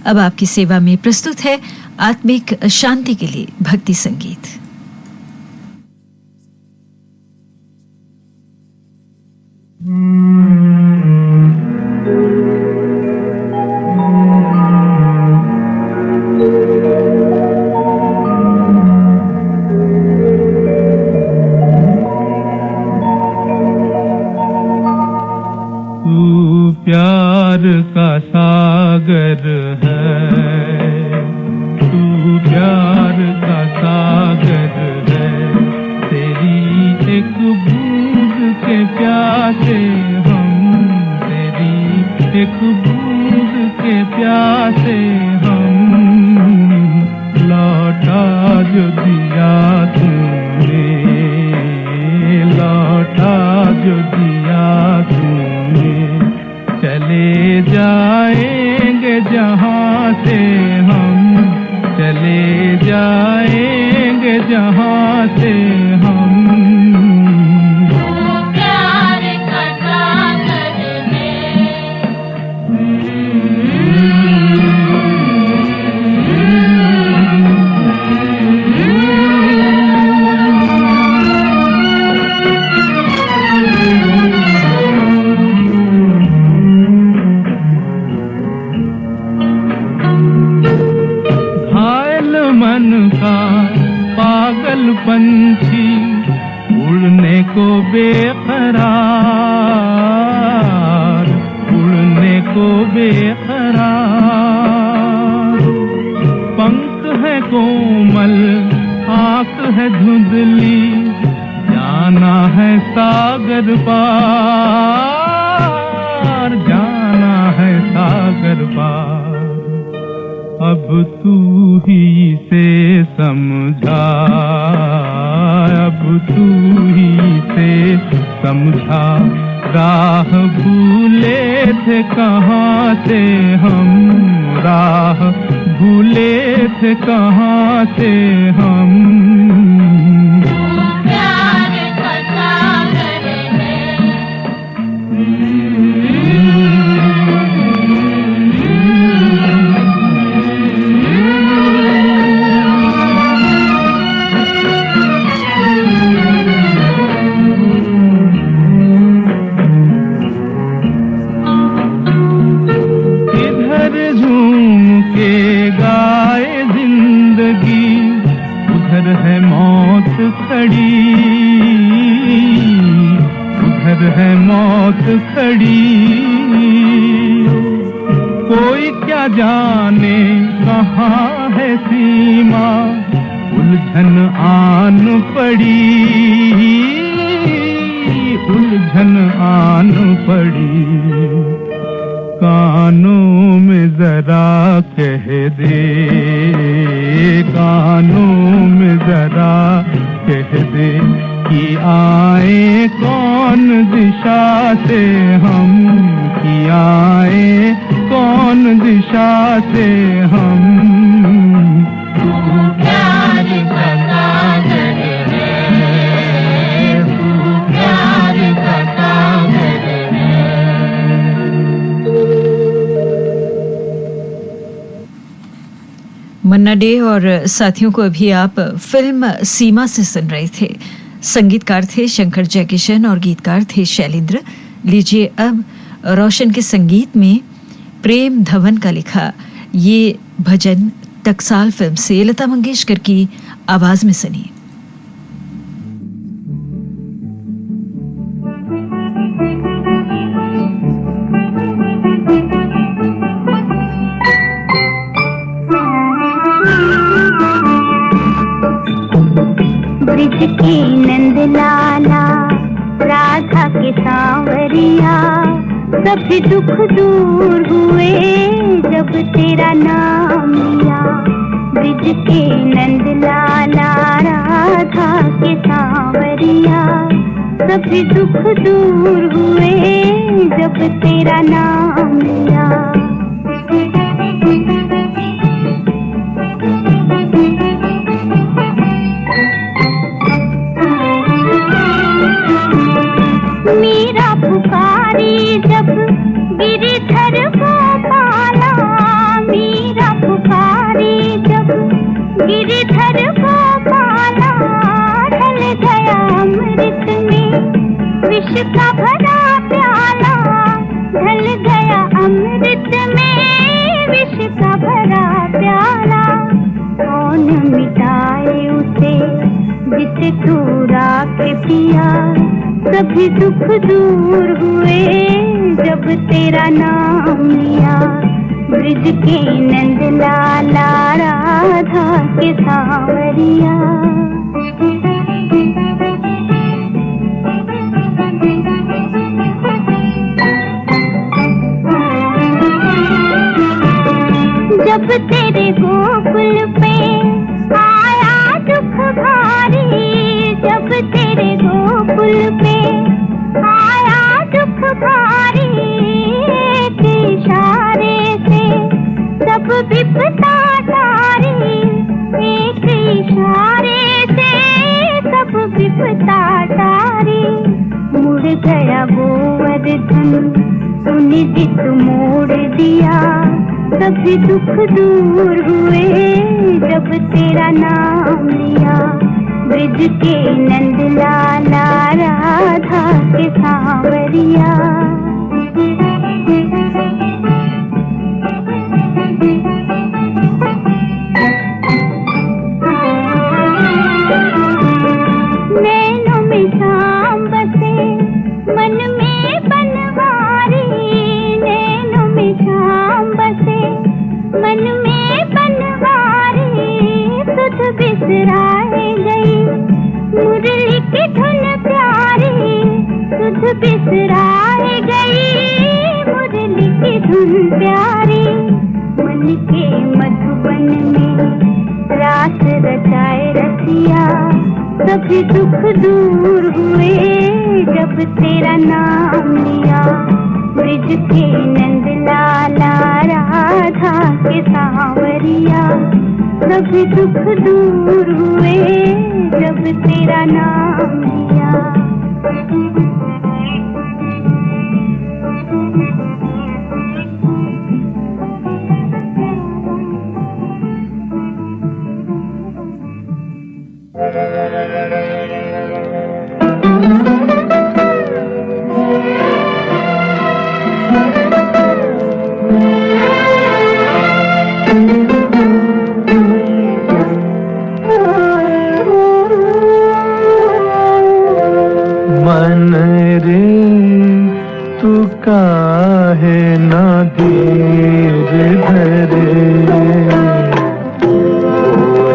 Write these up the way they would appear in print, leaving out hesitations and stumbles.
अब आपकी सेवा में प्रस्तुत है आत्मिक शांति के लिए भक्ति संगीत। प्यार का सागर है, तू प्यार का सागर है, तेरी एक बूंद के प्यासे हम, तेरी एक बूंद के प्यासे हम, लौटा जो दिया तूने, लौटा जो दिया तूने, चले जाएंगे जहाँ से हम, चले जाएंगे जहाँ से हम। तू प्यार का सागर है। पागल पंछी उड़ने को बेकरार, उड़ने को बेकरार, पंख है कोमल, आँख है धुंधली, जाना है सागर पार, जाना है सागर पार। अब तू ही से समझा, अब तू ही से समझा, राह भूले थे कहाँ से हम, राह भूले थे कहाँ से हम। प्यार का सागर है। है मौत खड़ी, उधर है मौत खड़ी, कोई क्या जाने कहाँ है सीमा, उलझन आन पड़ी, उलझन आन पड़ी। कानों में जरा कह दे, कानों में जरा कह दे कि आए कौन दिशा से हम, कि आए कौन दिशा से हम। तू प्यार का सागर है, तू प्यार का सागर है। मन्ना डे और साथियों को अभी आप फिल्म सीमा से सुन रहे थे। संगीतकार थे शंकर जयकिशन और गीतकार थे शैलेंद्र। लीजिए अब रोशन के संगीत में प्रेम धवन का लिखा ये भजन टकसाल फिल्म से लता मंगेशकर की आवाज में सुनिए। ब्रिज की नंद लाला राधा के सांवरिया, सभी दुख दूर हुए जब तेरा नाम लिया। ब्रिज के नंद लाला राधा के सांवरिया, सभी दुख दूर हुए जब तेरा नाम लिया। मीरा पुकारी जब गिरिधर को पाला, मीरा गिरधर गोपाला ढल गया अमृत में, विष का भरा प्याला ढल गया अमृत में, विष का भरा प्याला। कौन मिटाए उसे जिसे तू राख पिया, सभी दुख दूर हुए जब तेरा नाम लिया। ब्रिज के नंद लाला राधा के सांवरिया। जब तेरे गोकुल पे आया दुख भारी, जब तेरे गोकुल पे आया दुख भारी, एक इशारे से सब विपदा टारी, एक इशारे से सब विपदा टारी। मुड़ गया गोवर्धन तूने जित मोड़ दिया, सभी दुख दूर हुए जब तेरा नाम लिया। ब्रिज के नंद लाला राधा के सांवरिया। नैनों में शाम बसे मन में बनवारी, नैनों में शाम बसे मन में बनवारी। सुध बिसराए गई मुरली की धुन प्यारी, सुध बिसराए गई मुरली की धुन प्यारी। मन के मधुबन में रास रचाए रसिया, सभी दुख दूर हुए जब तेरा नाम लिया। ब्रिज के नंद लाला राधा के सांवरिया, सभी दुख दूर हुए जब तेरा नाम लिया। मन रे तू काहे ना धीर धरे,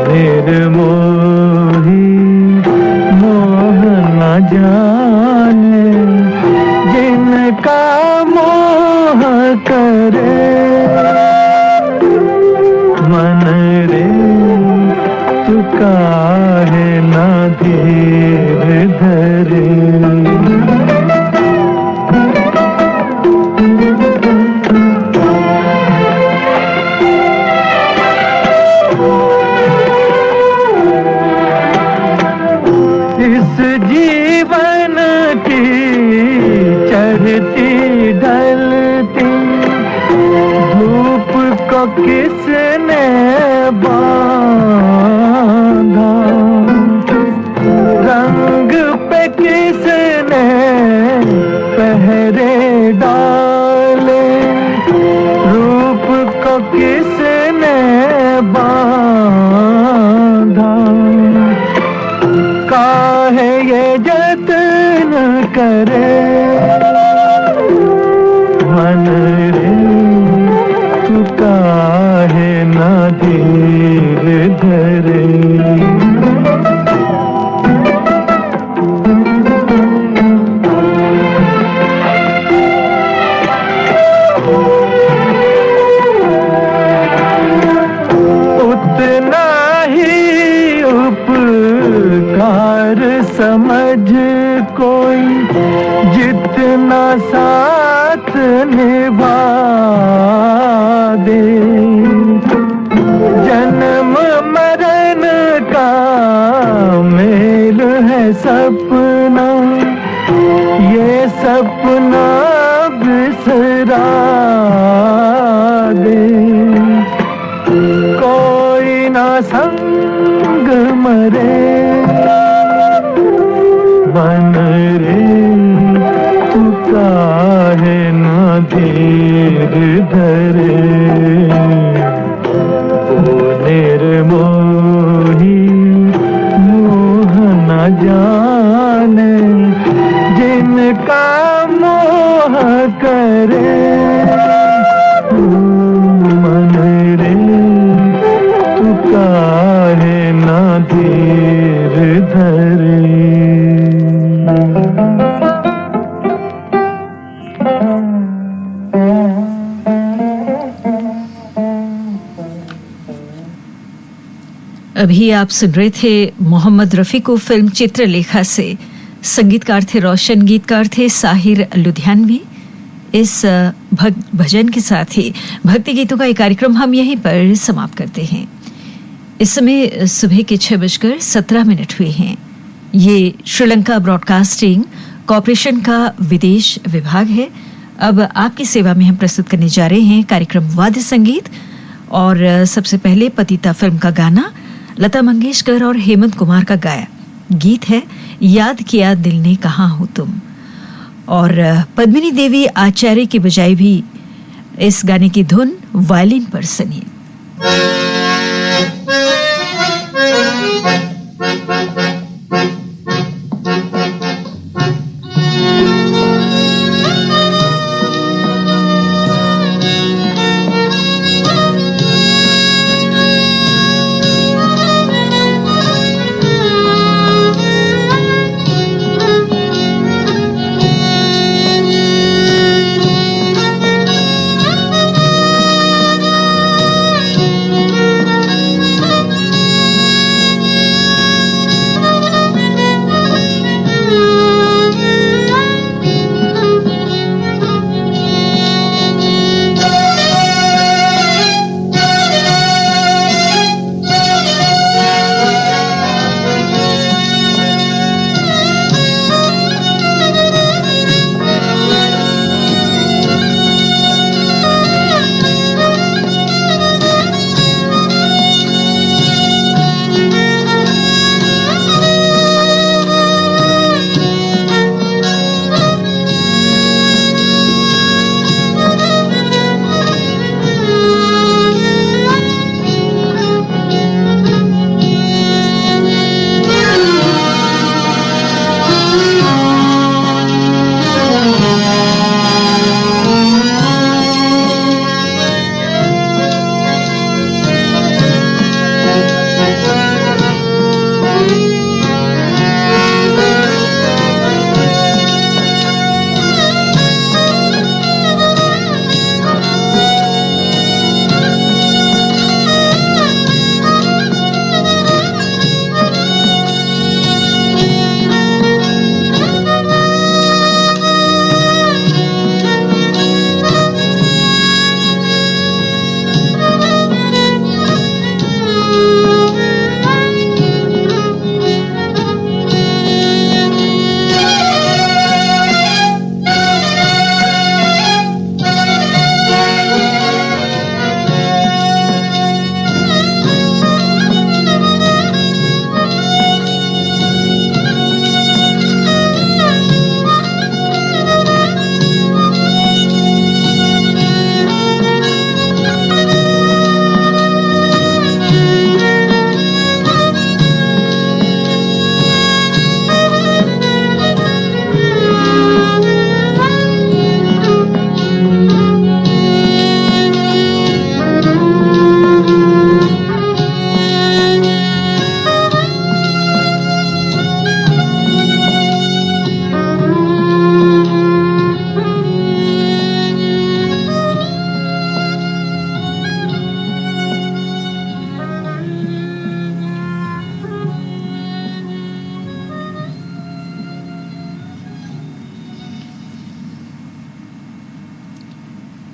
निर्मोही मोह न जाने, जिनका मोह करे। मन रे तू काहे ना धीर धरे। इस जीवन की चढ़ती ढलती धूप को किसने बांधा, रंग पे किसने पहरे डाले, रूप को किसने बांधा। काहे ये जतन करे, मन रे तू काहे ना धीर धरे। उतना ही उपकार समझ कोई जितना साथ निभा दे। जन्म मरण का मेल है सपना, ये सपना बिसरा दे। कोई ना संग मरे बन रे तू काहे ना धीर धरे ओ निर्मोही मोह न जाने जिनका मोह करे मन रे तू काहे ना धीर धरे। अभी आप सुन रहे थे मोहम्मद रफ़ी को फिल्म चित्रलेखा से। संगीतकार थे रोशन, गीतकार थे साहिर लुधियानवी। इस भजन के साथ ही भक्ति गीतों का एक कार्यक्रम हम यहीं पर समाप्त करते हैं। इस समय सुबह के 6:17 हुए हैं। ये श्रीलंका ब्रॉडकास्टिंग कॉरपोरेशन का विदेश विभाग है। अब आपकी सेवा में हम प्रस्तुत करने जा रहे हैं कार्यक्रम वाद्य संगीत। और सबसे पहले पतिता फिल्म का गाना लता मंगेशकर और हेमंत कुमार का गाया गीत है याद किया दिल ने कहाँ हो तुम। और पद्मिनी देवी आचार्य की बजाई भी इस गाने की धुन वायलिन पर सुनिए।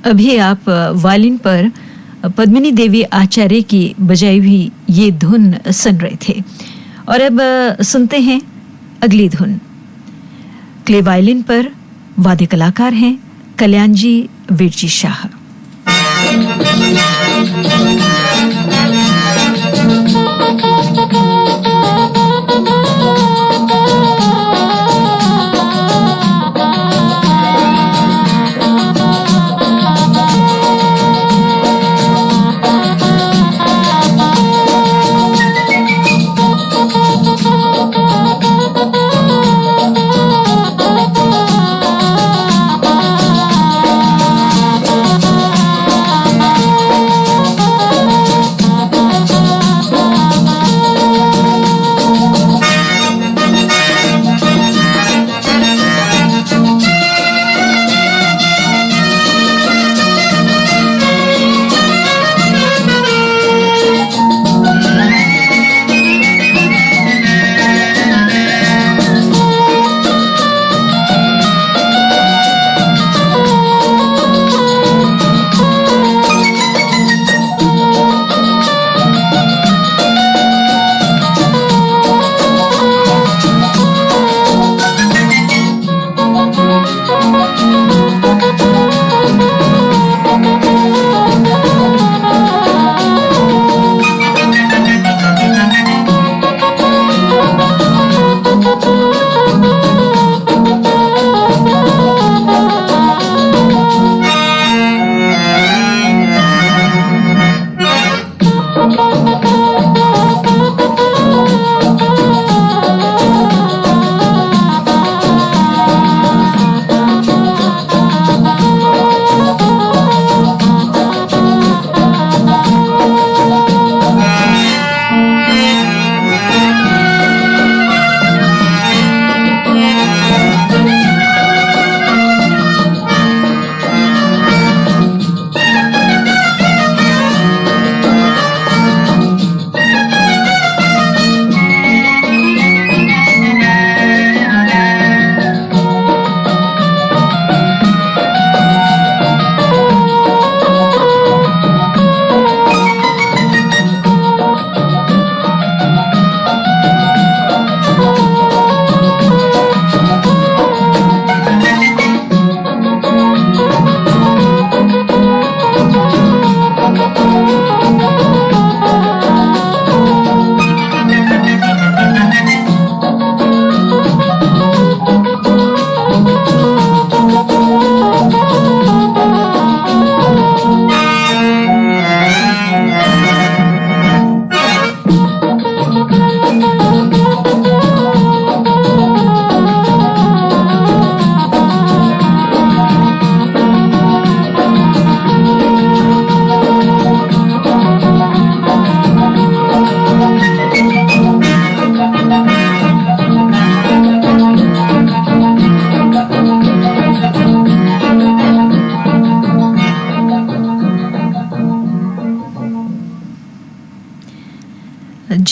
अभी आप वायलिन पर पद्मिनी देवी आचार्य की बजाई भी ये धुन सुन रहे थे। और अब सुनते हैं अगली धुन। क्ले वायलिन पर वाद्य कलाकार हैं कल्याणजी वीरजी शाह।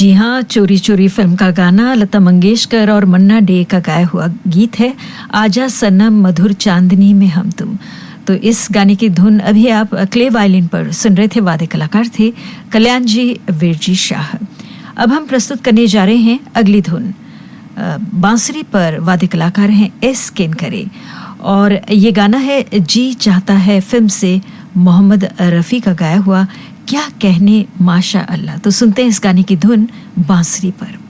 जी हाँ, चोरी चोरी फिल्म का गाना लता मंगेशकर और मन्ना डे का गाया हुआ गीत है आजा सनम मधुर चांदनी में हम तुम। तो इस गाने की धुन अभी आप क्ले वायलिन पर सुन रहे थे। वाद्य कलाकार थे कल्याण जी वीरजी शाह। अब हम प्रस्तुत करने जा रहे हैं अगली धुन। बांसुरी पर वाद्य कलाकार हैं एस केनकरे और ये गाना है जी चाहता है फिल्म से मोहम्मद रफ़ी का गाया हुआ क्या कहने माशा अल्लाह। तो सुनते हैं इस गाने की धुन बांसुरी पर।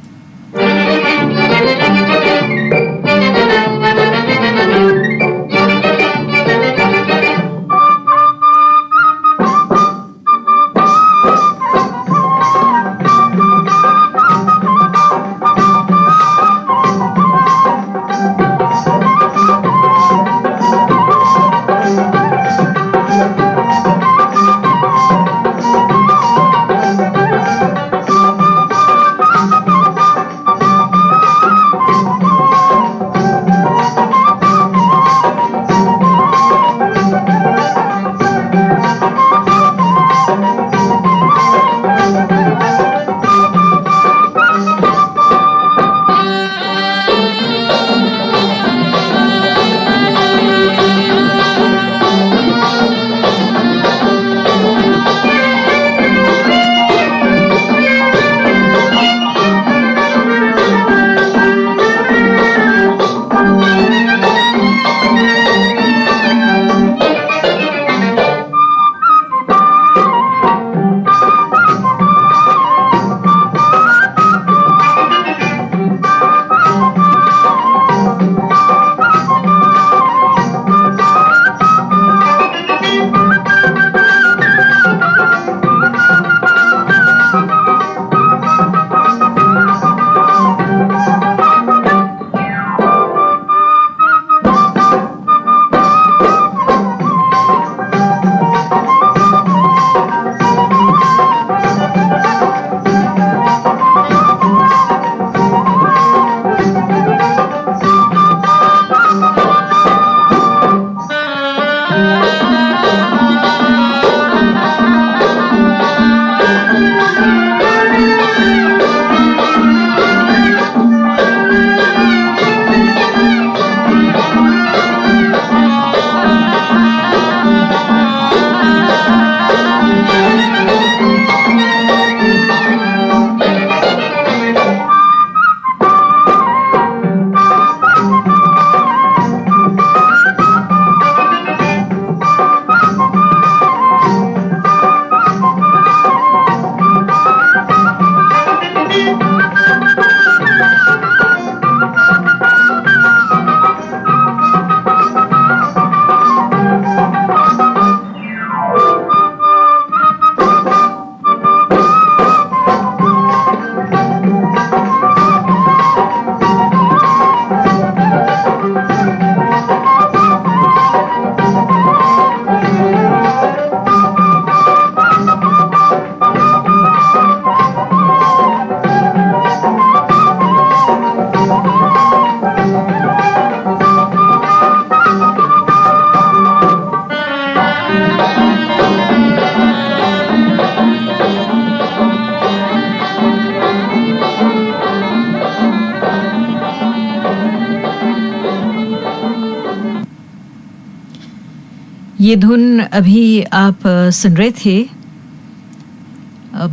ये धुन अभी आप सुन रहे थे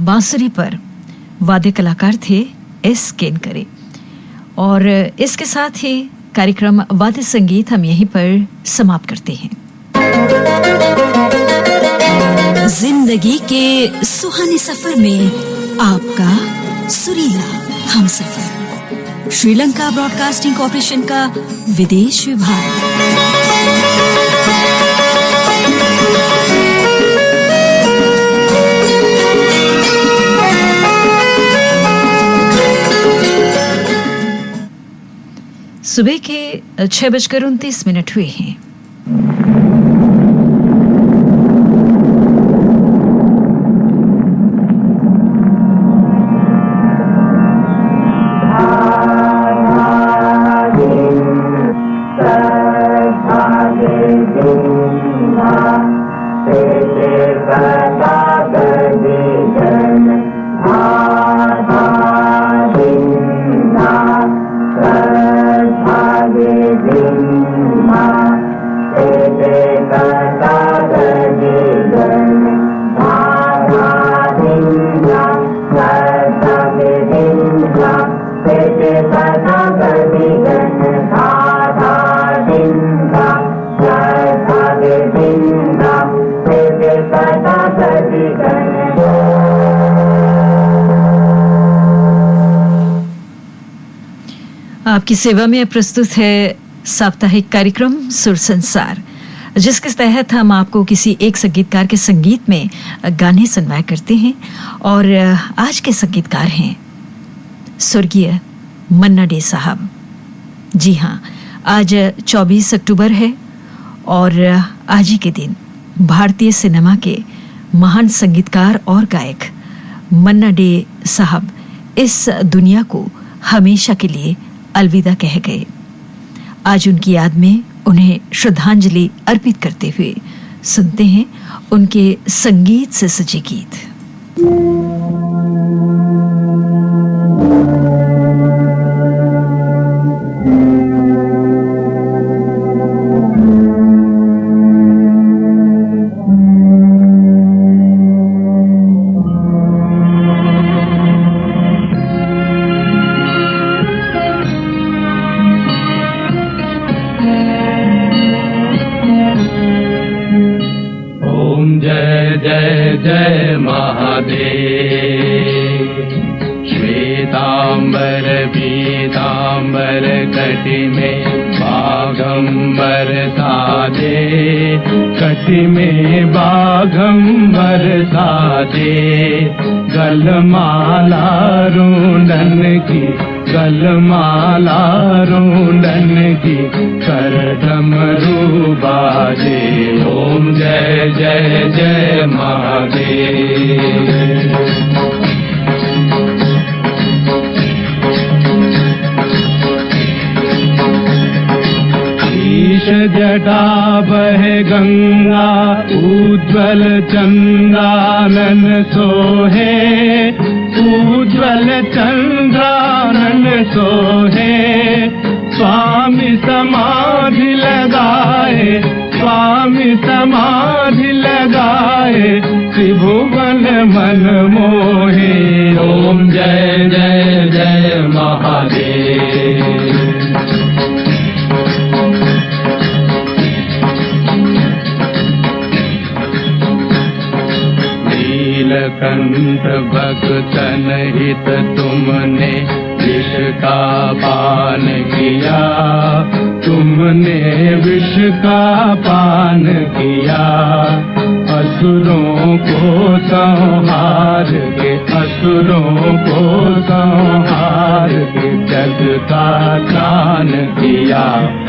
बांसुरी पर। वाद्य कलाकार थे एस केनकरे और इसके साथ ही कार्यक्रम वाद्य संगीत हम यहीं पर समाप्त करते हैं। जिंदगी के सुहाने सफर में आपका सुरीला हमसफर, श्रीलंका ब्रॉडकास्टिंग कॉर्पोरेशन का विदेश विभाग। सुबह के 6:29 हुए हैं। बता आपकी सेवा में प्रस्तुत है साप्ताहिक कार्यक्रम सुर संसार, जिसके तहत हम आपको किसी एक संगीतकार के संगीत में गाने सुनवाया करते हैं। और आज के संगीतकार हैं स्वर्गीय मन्ना डे साहब। जी हाँ, आज 24 अक्टूबर है और आज ही के दिन भारतीय सिनेमा के महान संगीतकार और गायक मन्ना डे साहब इस दुनिया को हमेशा के लिए अलविदा कह गए। आज उनकी याद में उन्हें श्रद्धांजलि अर्पित करते हुए सुनते हैं उनके संगीत से सजे गीत। जय महादेव। श्वेतांबर पीतांबर कटि में बाघंबर साजे, कटि में बाघंबर साजे। गलमाला रूंडन की, गलमाला रूंडन की, कर डमरू बाजे। ओम जय जय जय महादेव। जटा बहे गंगा, उज्ज्वल चंद्रानन सोहे, उज्ज्वल चंद्रानन सोहे। स्वामी समाधि लगाए, स्वामी समाधि लगाए, त्रिभुवन मन मोहे। ओम जय जय जय महादेव। नीलकंठ भक्तन हित तुमने विष का पान किया, तुमने विष का पान किया। असुरों को संहार के, असुरों को संहार के, जग का त्राण किया।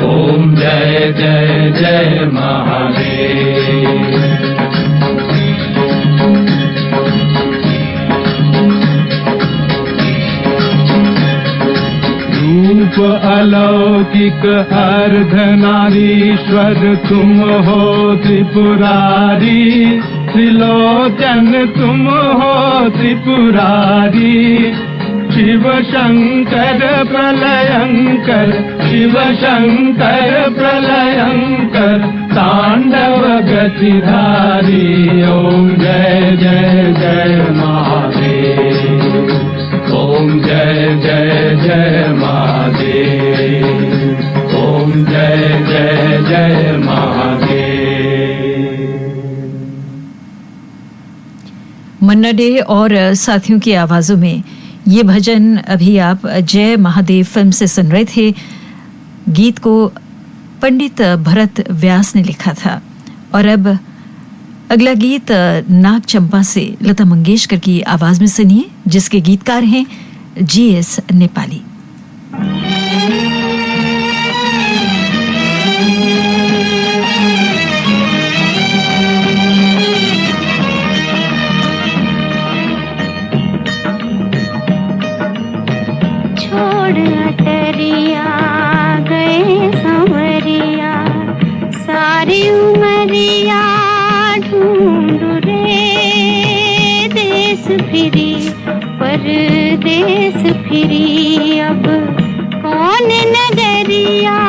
ओम जय जय जय महादेव। रूप अलौकिक अर्धनारीश्वर तुम हो त्रिपुरारी, त्रिलोचन तुम हो त्रिपुरारी। शिव शंकर प्रलयंकर, शिव शंकर प्रलयंकर, तांडव गतिधारी। ओम जय जय जय महादेव। ओम जय जय जय महादेव। ओम जय जय जय महादेव। मन्ना डे और साथियों की आवाजों में ये भजन अभी आप जय महादेव फिल्म से सुन रहे थे। गीत को पंडित भरत व्यास ने लिखा था। और अब अगला गीत नाग चंपा से लता मंगेशकर की आवाज में सुनिए, जिसके गीतकार हैं GS नेपाली। छोड़ अटरिया गए संवरिया, सारी उमरिया ढूंढ रे। देश फिरी परदेश फिरी, अब कौन नगरिया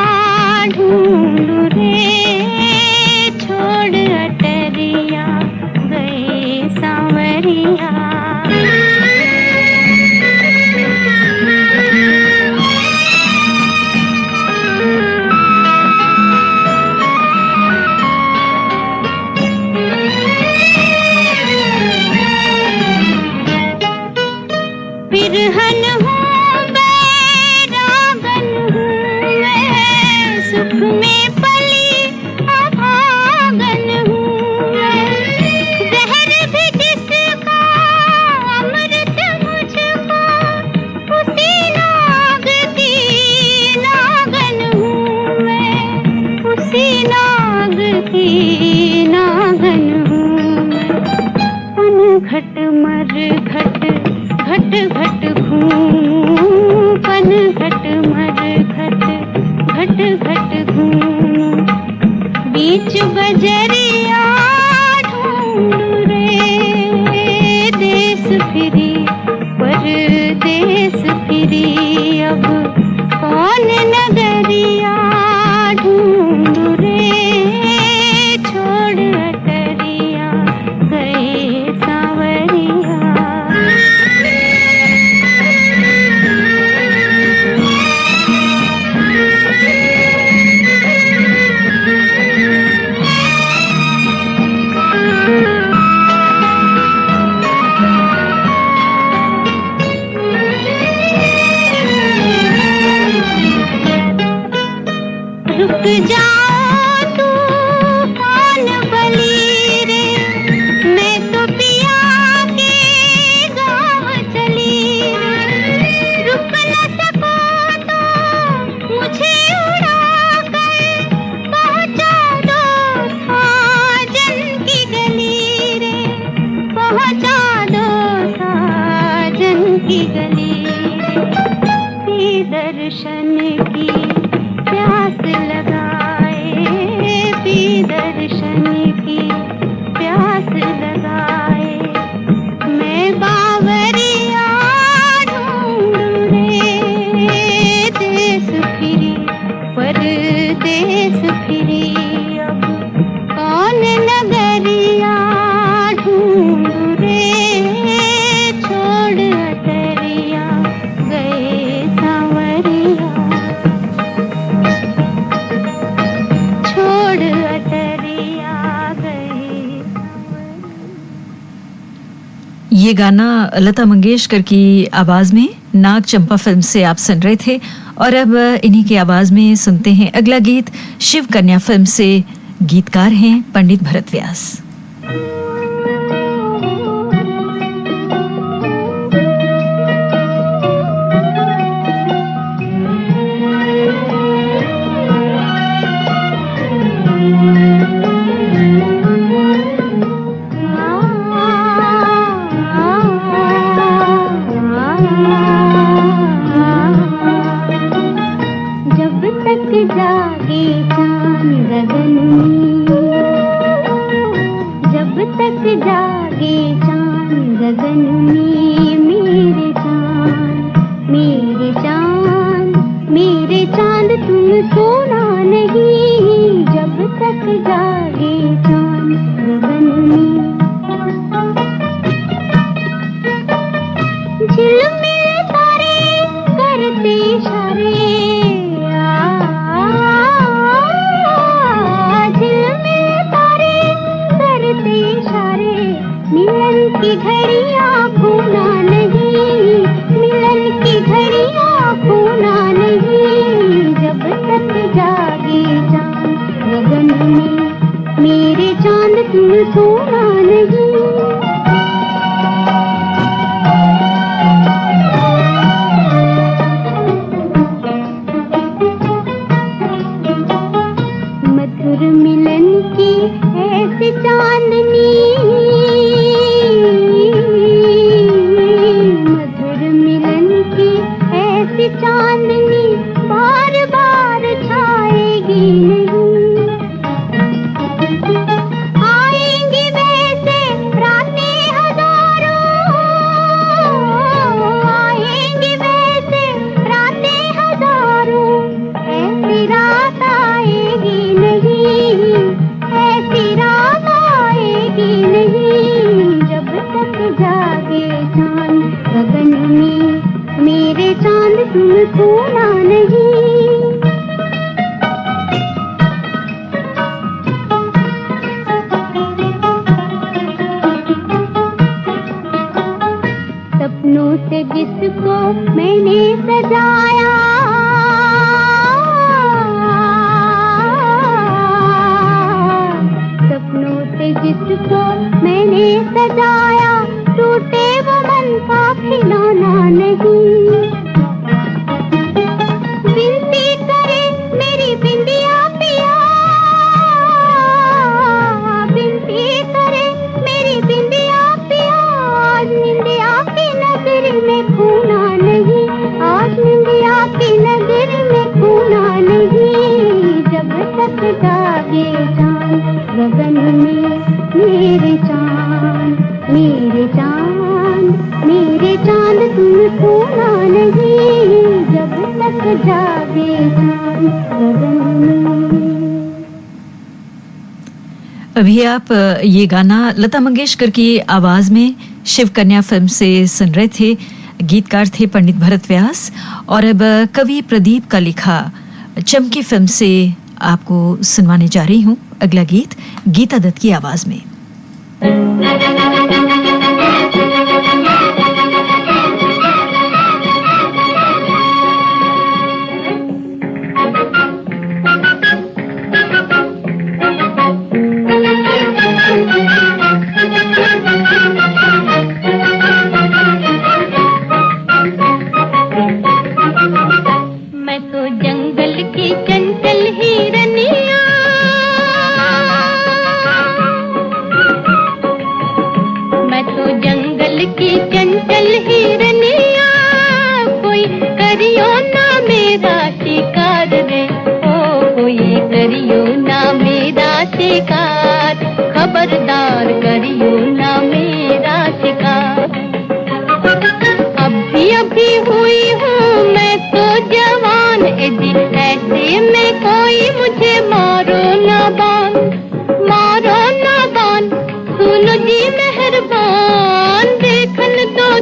ढूंढ रे। छोड़ अटरिया गए सांवरिया। बिरहन हूँ बैरागन हूँ मैं, सुख में पली अभागन हूँ मैं। जहर भी जिसका अमृत मुझको, उसी नाग की नागन हूँ मैं, उसी नाग की नागन हूँ मैं। पनघट मरघट घट घट घूमूं, पनघट मरघट घट घट घूमूं। बीच बजरिया ढूंढ रे देश फिरी, परदेश फिरी। अब कौन नगरिया ढूंढ रे, छोड़ अटरिया गए सांवरिया। रुक जाओ तूफान बली रे, मैं तो पिया के गाँव चली रे। रुक न सको तो मुझे उड़ा कर पहुँचा दो साजन की गली रे, पहुँचा दो साजन की गली रे। दर्शन की प्यास लगाए, पी दर्शन की प्यास लगाए। मैं बावरिया ढूंढ रे देश फिरी, परदेश फिरी। अब कौन नगरिया ढूंढ रे, छोड़ अटरिया गए सांवरिया। ये गाना लता मंगेशकर की आवाज में नाग चंपा फिल्म से आप सुन रहे थे। और अब इन्हीं की आवाज में सुनते हैं अगला गीत। शिव कन्या फिल्म से गीतकार हैं पंडित भरत व्यास। सपनों से जिसको मैंने सजाया, सपनों से जिसको मैंने सजाया, टूटे वो मन का खिलौना नहीं। बिनती करे मेरी बिंदिया पिया, बिनती करे मेरी बिंदिया पिया, आज निंदिया की नजर में खूना नहीं, आज निंदिया की नजर में खूना नहीं। जब तक जागे चांद गगन में, मेरे चांद मेरे चांद मेरे चांद तुम खोना नहीं, जब तक जागे चांद गगन में। अभी आप ये गाना लता मंगेशकर की आवाज में शिव कन्या फिल्म से सुन रहे थे। गीतकार थे पंडित भरत व्यास। और अब कवि प्रदीप का लिखा चमकी फिल्म से आपको सुनवाने जा रही हूँ अगला गीत गीता दत्त की आवाज में। मैं तो जंगल की चंचल हिरनिया, मैं तो जंगल की चंचल हिरनिया, कोई करियो ना मेरा शिकार रे, ओ कोई करियो ना मेरा शिकार, खबरदार करियो ना मेरा शिकार। अभी हुई हूँ मैं तो जवान, जी ऐसे में कोई मुझे मारो ना बान, मारो ना बान, सुनो जी मेहरबान, देखन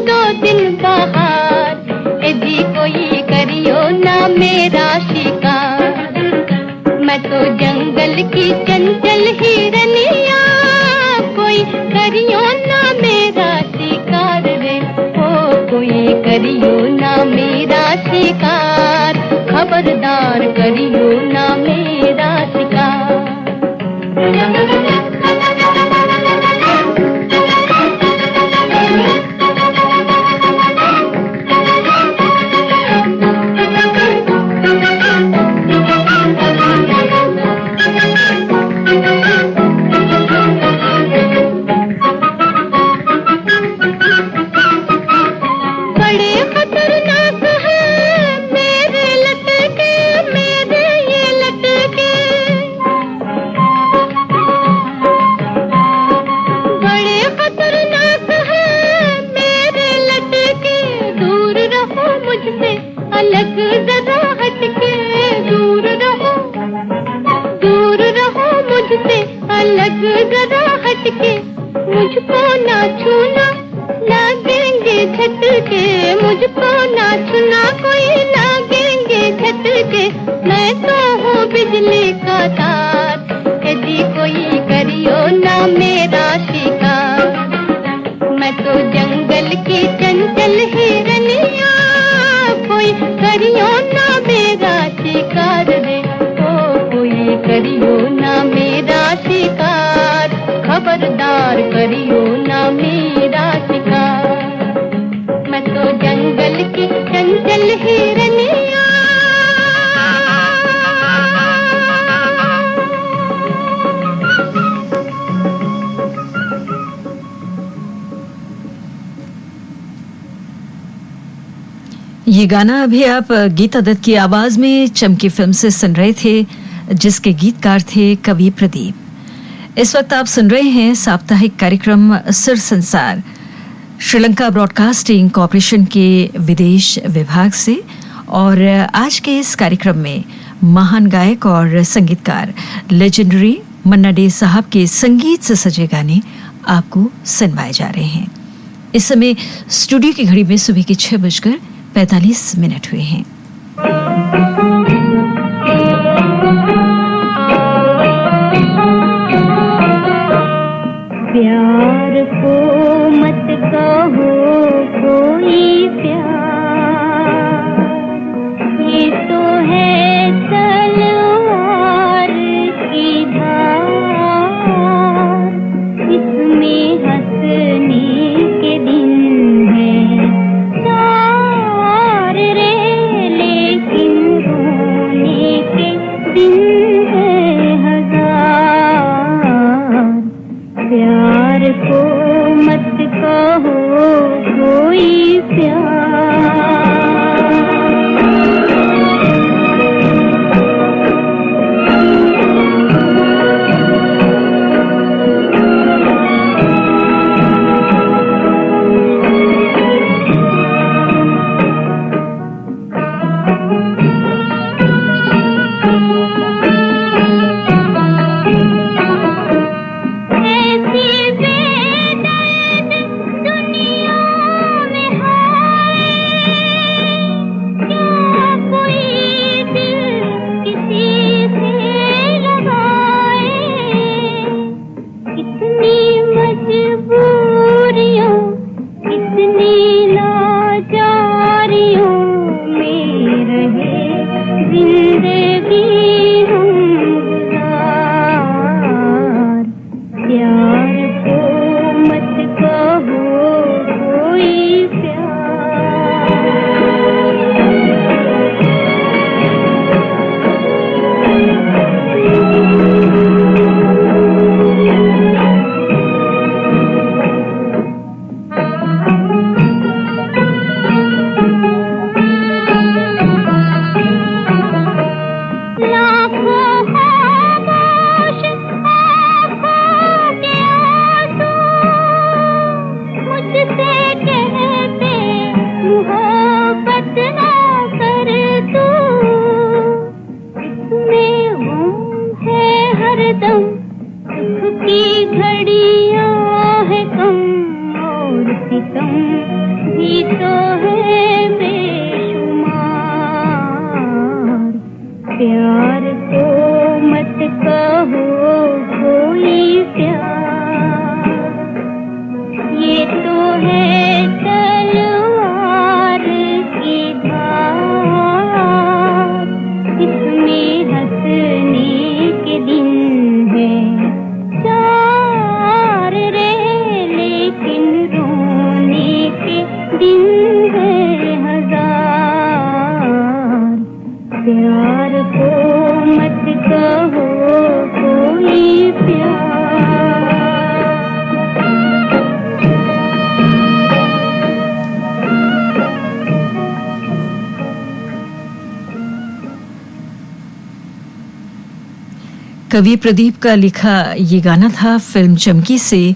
दो दिन बाहर, जी कोई करियो ना मेरा शिकार। मैं तो जंगल की चंचल हिरनिया, कोई करियो ना मेरा शिकार रे, कोई करियो ना मेरा शिकार, खबरदार करियो ना मेरा शिकार। अलग जरा हटके, मुझको ना छूना लगेंगे झटके, मुझको ना छूना कोई लगेंगे झटके, मैं तो हूँ बिजली का तार, यदि कोई करियो ना मेरा शिकार। मैं तो जंगल की चंचल हिरनिया, कोई करियो ना मेरा शिकार रे, कोई करियो ना मेरा शिकार, खबरदार करियो ना मेरा शिकार। मैं तो जंगल की चंचल हिरनिया। ये गाना अभी आप गीता दत्त की आवाज में चमकी फिल्म से सुन रहे थे, जिसके गीतकार थे कवि प्रदीप। इस वक्त आप सुन रहे हैं साप्ताहिक कार्यक्रम सुर संसार श्रीलंका ब्रॉडकास्टिंग कॉरपोरेशन के विदेश विभाग से। और आज के इस कार्यक्रम में महान गायक और संगीतकार लेजेंडरी मन्ना डे साहब के संगीत से सजे गाने आपको सुनवाए जा रहे हैं। इस समय स्टूडियो की घड़ी में सुबह के 6:45 हुए हैं। प्यार को मत कहो कवि प्रदीप का लिखा ये गाना था, फिल्म चमकी से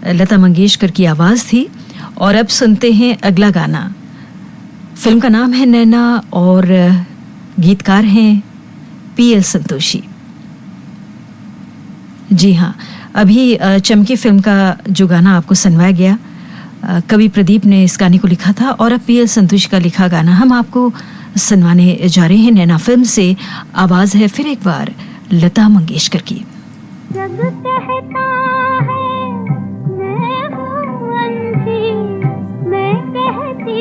लता मंगेशकर की आवाज़ थी। और अब सुनते हैं अगला गाना। फिल्म का नाम है नैना और गीतकार हैं पीएल संतोषी। जी हाँ, अभी चमकी फिल्म का जो गाना आपको सुनवाया गया, कवि प्रदीप ने इस गाने को लिखा था और अब पीएल संतोषी का लिखा गाना हम आपको सुनवाने जा रहे हैं। नैना फिल्म से आवाज़ है फिर एक बार लता मंगेशकर की। जग कहता है मैं हूँ अंधी, मैं कहती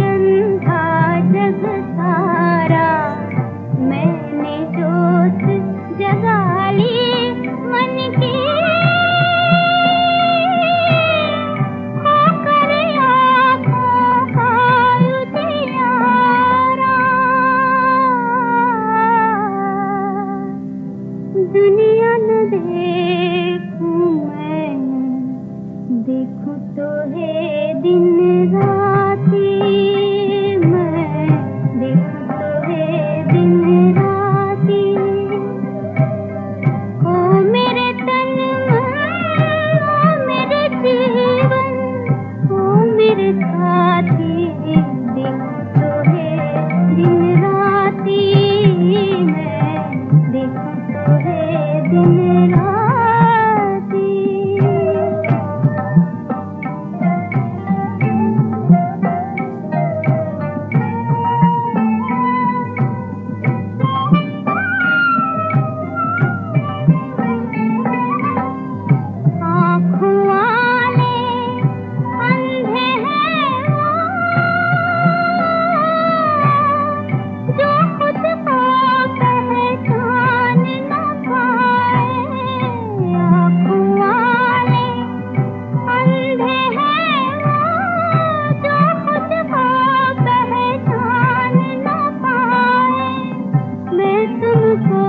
अंधा जग सारा। मैंने जोत जगा ली मन की, होकर आँखों का उजियारा। दुनिया न देखूं मैं, देखूं तो है दिन राती। मैं देखूं तो है दिन राती। ओ मेरे तन मन, ओ मेरे जीवन, ओ मेरे साथी, देखूं तो है दिन राती। मैं देखूं तो है दिन राती। आँखों वाले अंधे हैं वो, जो खुद को पहचान न पाए। आँखों वाले अंधे हैं वो, जो खुद को पहचान न पाए। मैं तुमको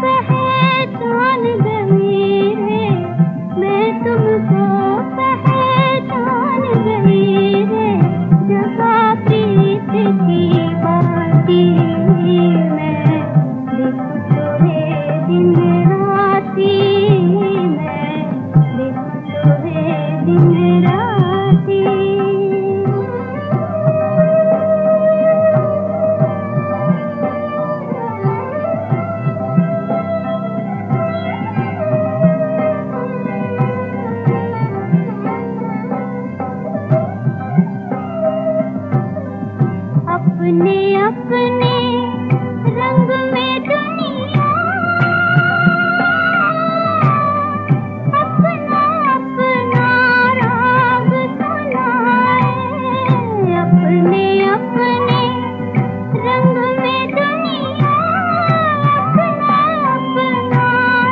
पहचान गई रे, मैं तुमको पहचान गई रे। जहाँ प्रीत की बाती, मैं देखूं तो है दिन राती। मैं देखूं तो है दिन राती। अपने अपने रंग में दुनिया, अपना अपना राग सुनाए। अपने अपने रंग में दुनिया, अपना अपना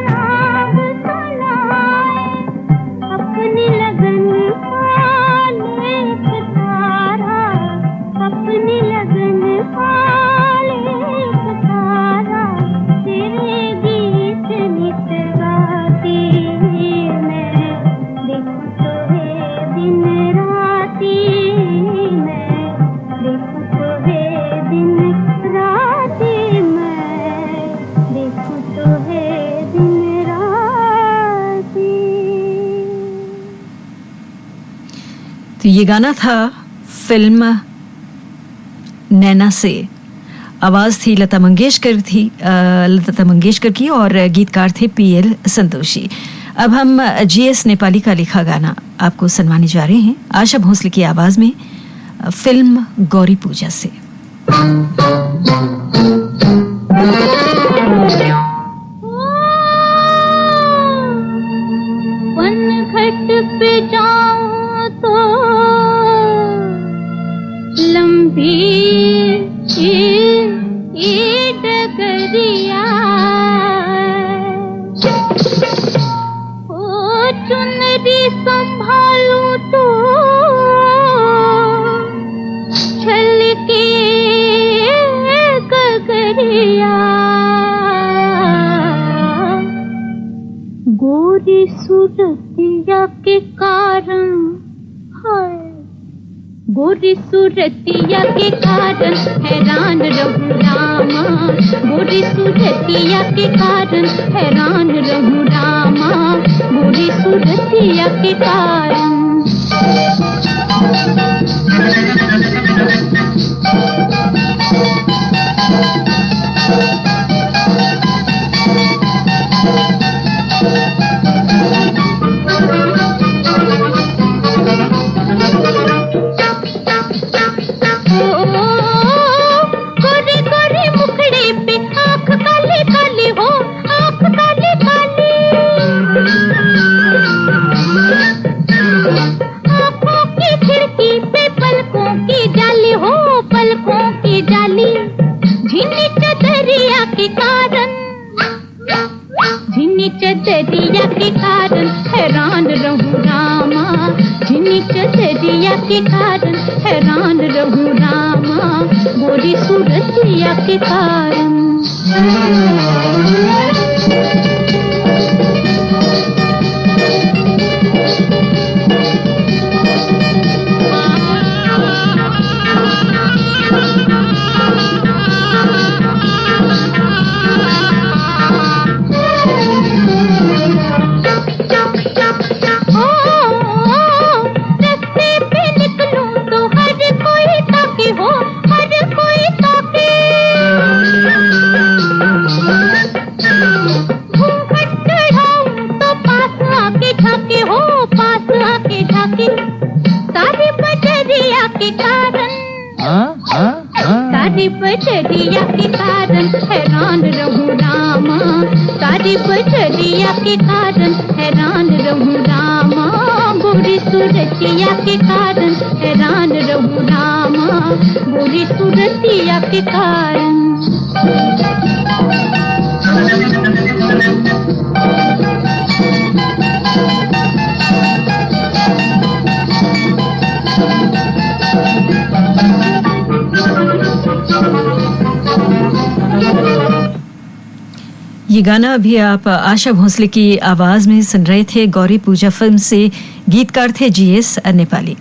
राग सुनाए। अपनी लगन का लेख तारा, अपनी लगन का लेख तारा। तेरे गीत नित गाती, मैं देखूं तो है दिन राती। मैं देखूं तो है दिन राती। मैं देखूं तो है दिन राती। तो ये गाना था फिल्म नैना से, आवाज़ थी लता मंगेशकर की और गीतकार थे पीएल संतोषी। अब हम जीएस नेपाली का लिखा गाना आपको सुनवाने जा रहे हैं आशा भोसले की आवाज़ में, फिल्म गौरी पूजा से। वनघट पे जाऊं तो लंबी डगरिया, ओ चुनरी संभालूं तो छलके गगरिया। गोरी सूरतिया के कारण हाय गोरी सूरतिया के कारण हैरान रहूं रामा, गोरी सूरतिया के कारण हैरान रहूं रामा, गोरी सूरतिया के कारण। चदरिया के कारण हैरान रहूं रामा, झिनी चदरिया के कारण हैरान रहूं रामा, गोरी सूरतिया के कारण। सारी बजरिया के कारण हैरान रहूं रामा, सारी बजरिया के कारण हैरान रहूं रामा, गोरी सूरतिया के कारण हैरान रहूं रामा, गोरी सूरतिया के कारण। ये गाना अभी आप आशा भोसले की आवाज में सुन रहे थे। गौरी पूजा फिल्म से गीतकार थे जीएस नेपाली।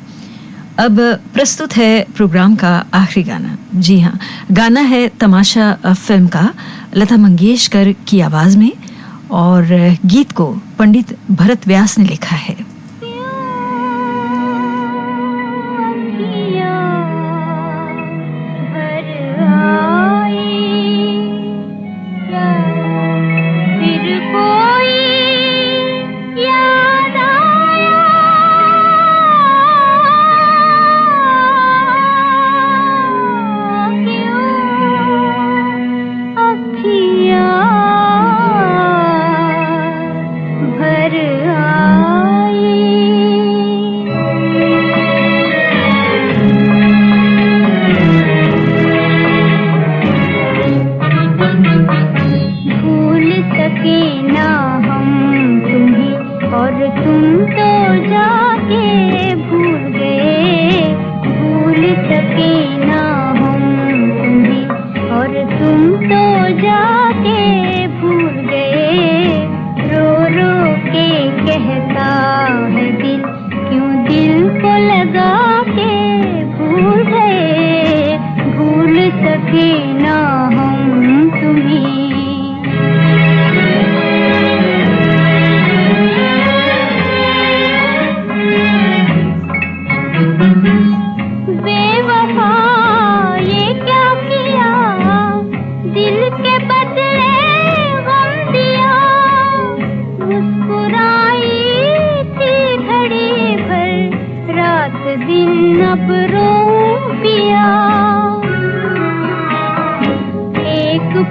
अब प्रस्तुत है प्रोग्राम का आखिरी गाना। जी हाँ, गाना है तमाशा फिल्म का, लता मंगेशकर की आवाज में, और गीत को पंडित भरत व्यास ने लिखा है।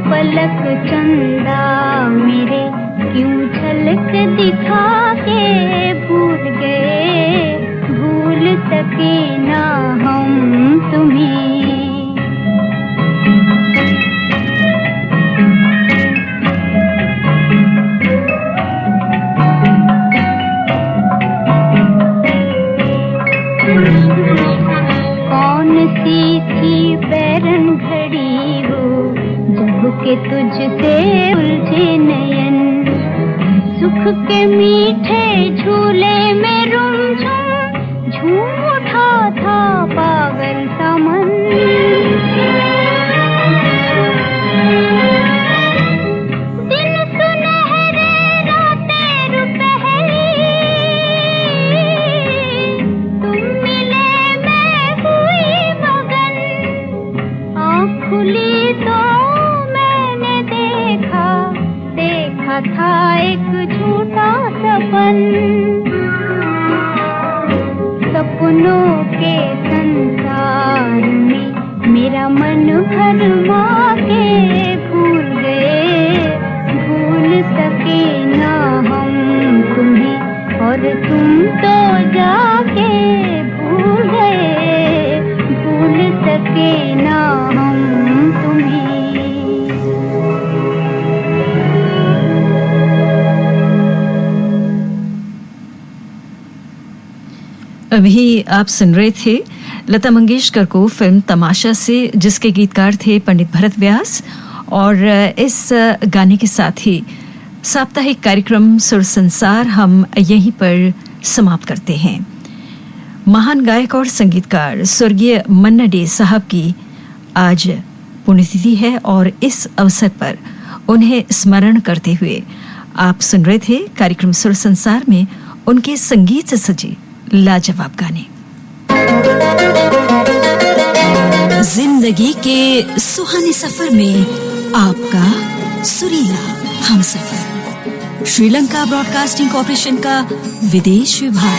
पलक चंदा मेरे क्यों झलक दिखा के भूल गए, भूल सके ना हम तुम्हें। कौन सी थी बैरन घड़ी वो जब के तुझसे उलझे नयन, सुख के मीठे झूले में रुमझुम झूम उठा था सके ना हम तुम्हें। अभी आप सुन रहे थे लता मंगेशकर को फिल्म तमाशा से, जिसके गीतकार थे पंडित भरत व्यास। और इस गाने के साथ ही साप्ताहिक कार्यक्रम सुर संसार हम यहीं पर समाप्त करते हैं। महान गायक और संगीतकार स्वर्गीय मन्ना डे साहब की आज पुण्यतिथि है और इस अवसर पर उन्हें स्मरण करते हुए आप सुन रहे थे कार्यक्रम सुर संसार में उनके संगीत से सजे लाजवाब गाने। जिंदगी के सुहाने सफर में आपका सुरीला हमसफर, श्रीलंका ब्रॉडकास्टिंग कॉर्पोरेशन का विदेश विभाग।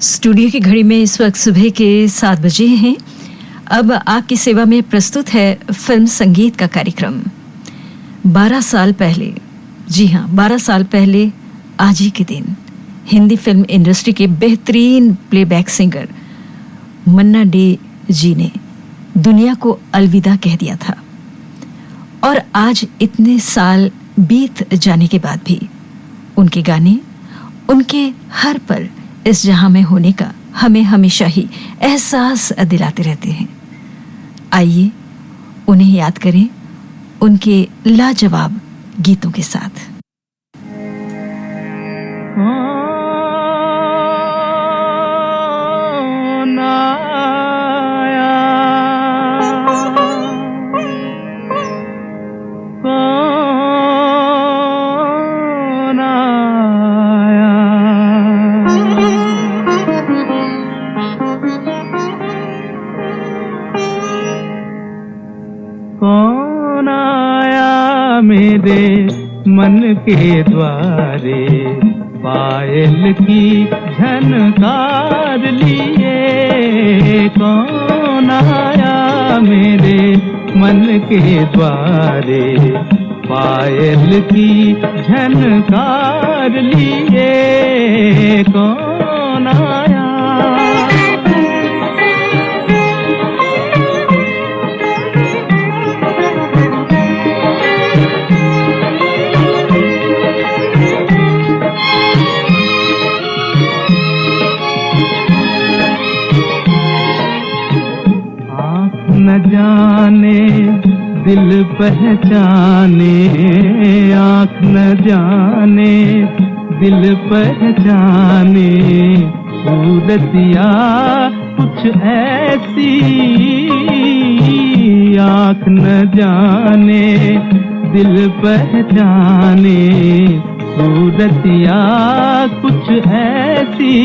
स्टूडियो की घड़ी में इस वक्त सुबह के 7 बजे हैं। अब आपकी सेवा में प्रस्तुत है फिल्म संगीत का कार्यक्रम। 12 साल पहले, जी हाँ 12 साल पहले आज ही के दिन हिंदी फिल्म इंडस्ट्री के बेहतरीन प्लेबैक सिंगर मन्ना डे जी ने दुनिया को अलविदा कह दिया था। और आज इतने साल बीत जाने के बाद भी उनके गाने, उनके हर पल इस जहां में होने का हमें हमेशा ही एहसास दिलाते रहते हैं। आइए उन्हें याद करें उनके लाजवाब गीतों के साथ। कौन आया मेरे मन के द्वारे, पायल की झनकार लिए। कौन आया मेरे मन के द्वारे, पायल की झनकार लिए। कौन आया न जाने दिल पहचाने, आँख न जाने दिल पहचाने। सूरतिया कुछ ऐसी, आँख न जाने दिल पहचाने। सूरतिया कुछ ऐसी,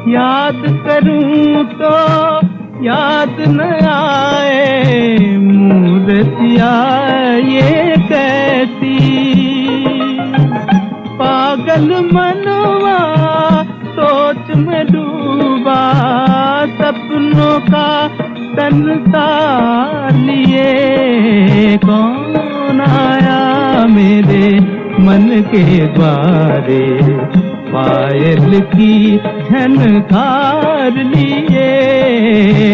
याद करूं तो याद न आए। मूर्तिया ये कैसी, पागल मनवा सोच में डूबा। सपनों का संसार लिए। कौन आया मेरे मन के द्वारे, पायल की झनकार लिए।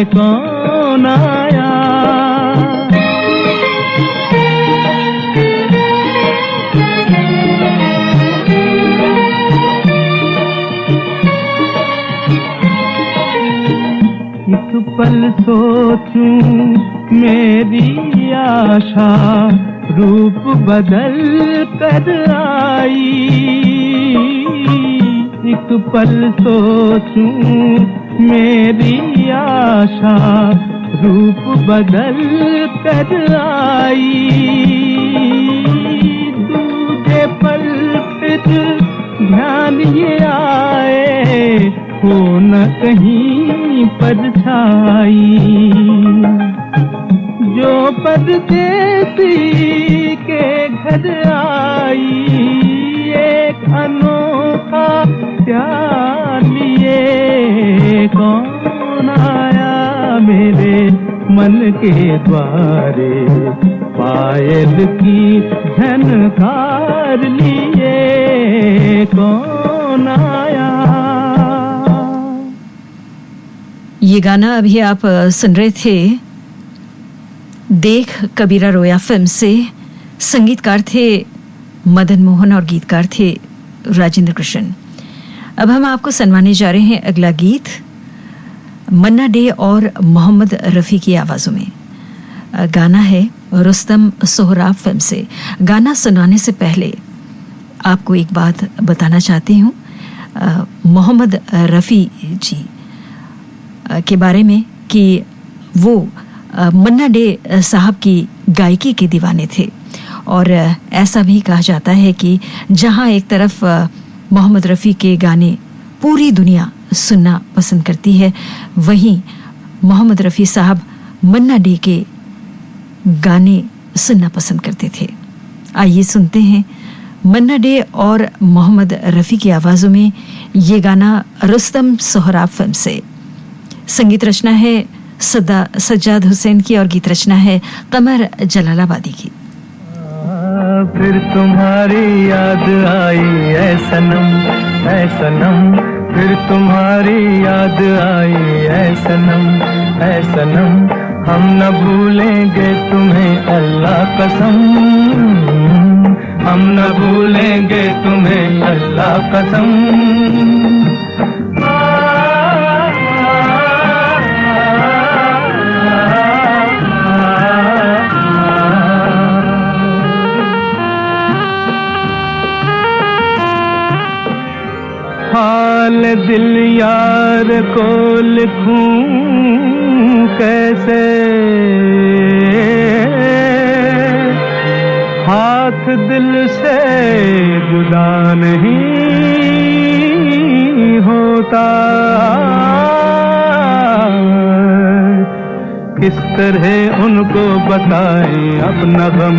कौन आया एक पल सोचूं मेरी आशा, रूप बदल कर आई। एक पल सोचूं मेरी आशा, रूप बदल कर आई। दूजे पल फिर ध्यान ये आए, हो न कहीं परछाई। जो परदेसी के घर आई, एक अनोखा प्यार लिए। कौन आया मेरे मन के द्वारे पायल की झनकार लिए कौन आया। ये गाना अभी आप सुन रहे थे देख कबीरा रोया फिल्म से। संगीतकार थे मदन मोहन और गीतकार थे राजेंद्र कृष्ण। अब हम आपको सुनवाने जा रहे हैं अगला गीत मन्ना डे और मोहम्मद रफ़ी की आवाज़ों में। गाना है रुस्तम सोहराब फिल्म से। गाना सुनाने से पहले आपको एक बात बताना चाहती हूँ मोहम्मद रफ़ी जी के बारे में कि वो मन्ना डे साहब की गायकी के दीवाने थे। और ऐसा भी कहा जाता है कि जहाँ एक तरफ मोहम्मद रफ़ी के गाने पूरी दुनिया सुनना पसंद करती है, वहीं मोहम्मद रफ़ी साहब मन्ना डे के गाने सुनना पसंद करते थे। आइए सुनते हैं मन्ना डे और मोहम्मद रफ़ी की आवाज़ों में ये गाना रुस्तम सोहराब फिल्म से। संगीत रचना है सज्जाद हुसैन की और गीत रचना है कमर जलालाबादी की। फिर तुम्हारी याद आई ऐ सनम, ऐ सनम, फिर तुम्हारी याद आई ऐ सनम, ऐ सनम, हम न भूलेंगे तुम्हें अल्लाह कसम, हम न भूलेंगे तुम्हें अल्लाह कसम। हाल दिल यार को लिखूं कैसे, हाथ दिल से जुदा नहीं होता, किस तरह उनको बताएं अपना गम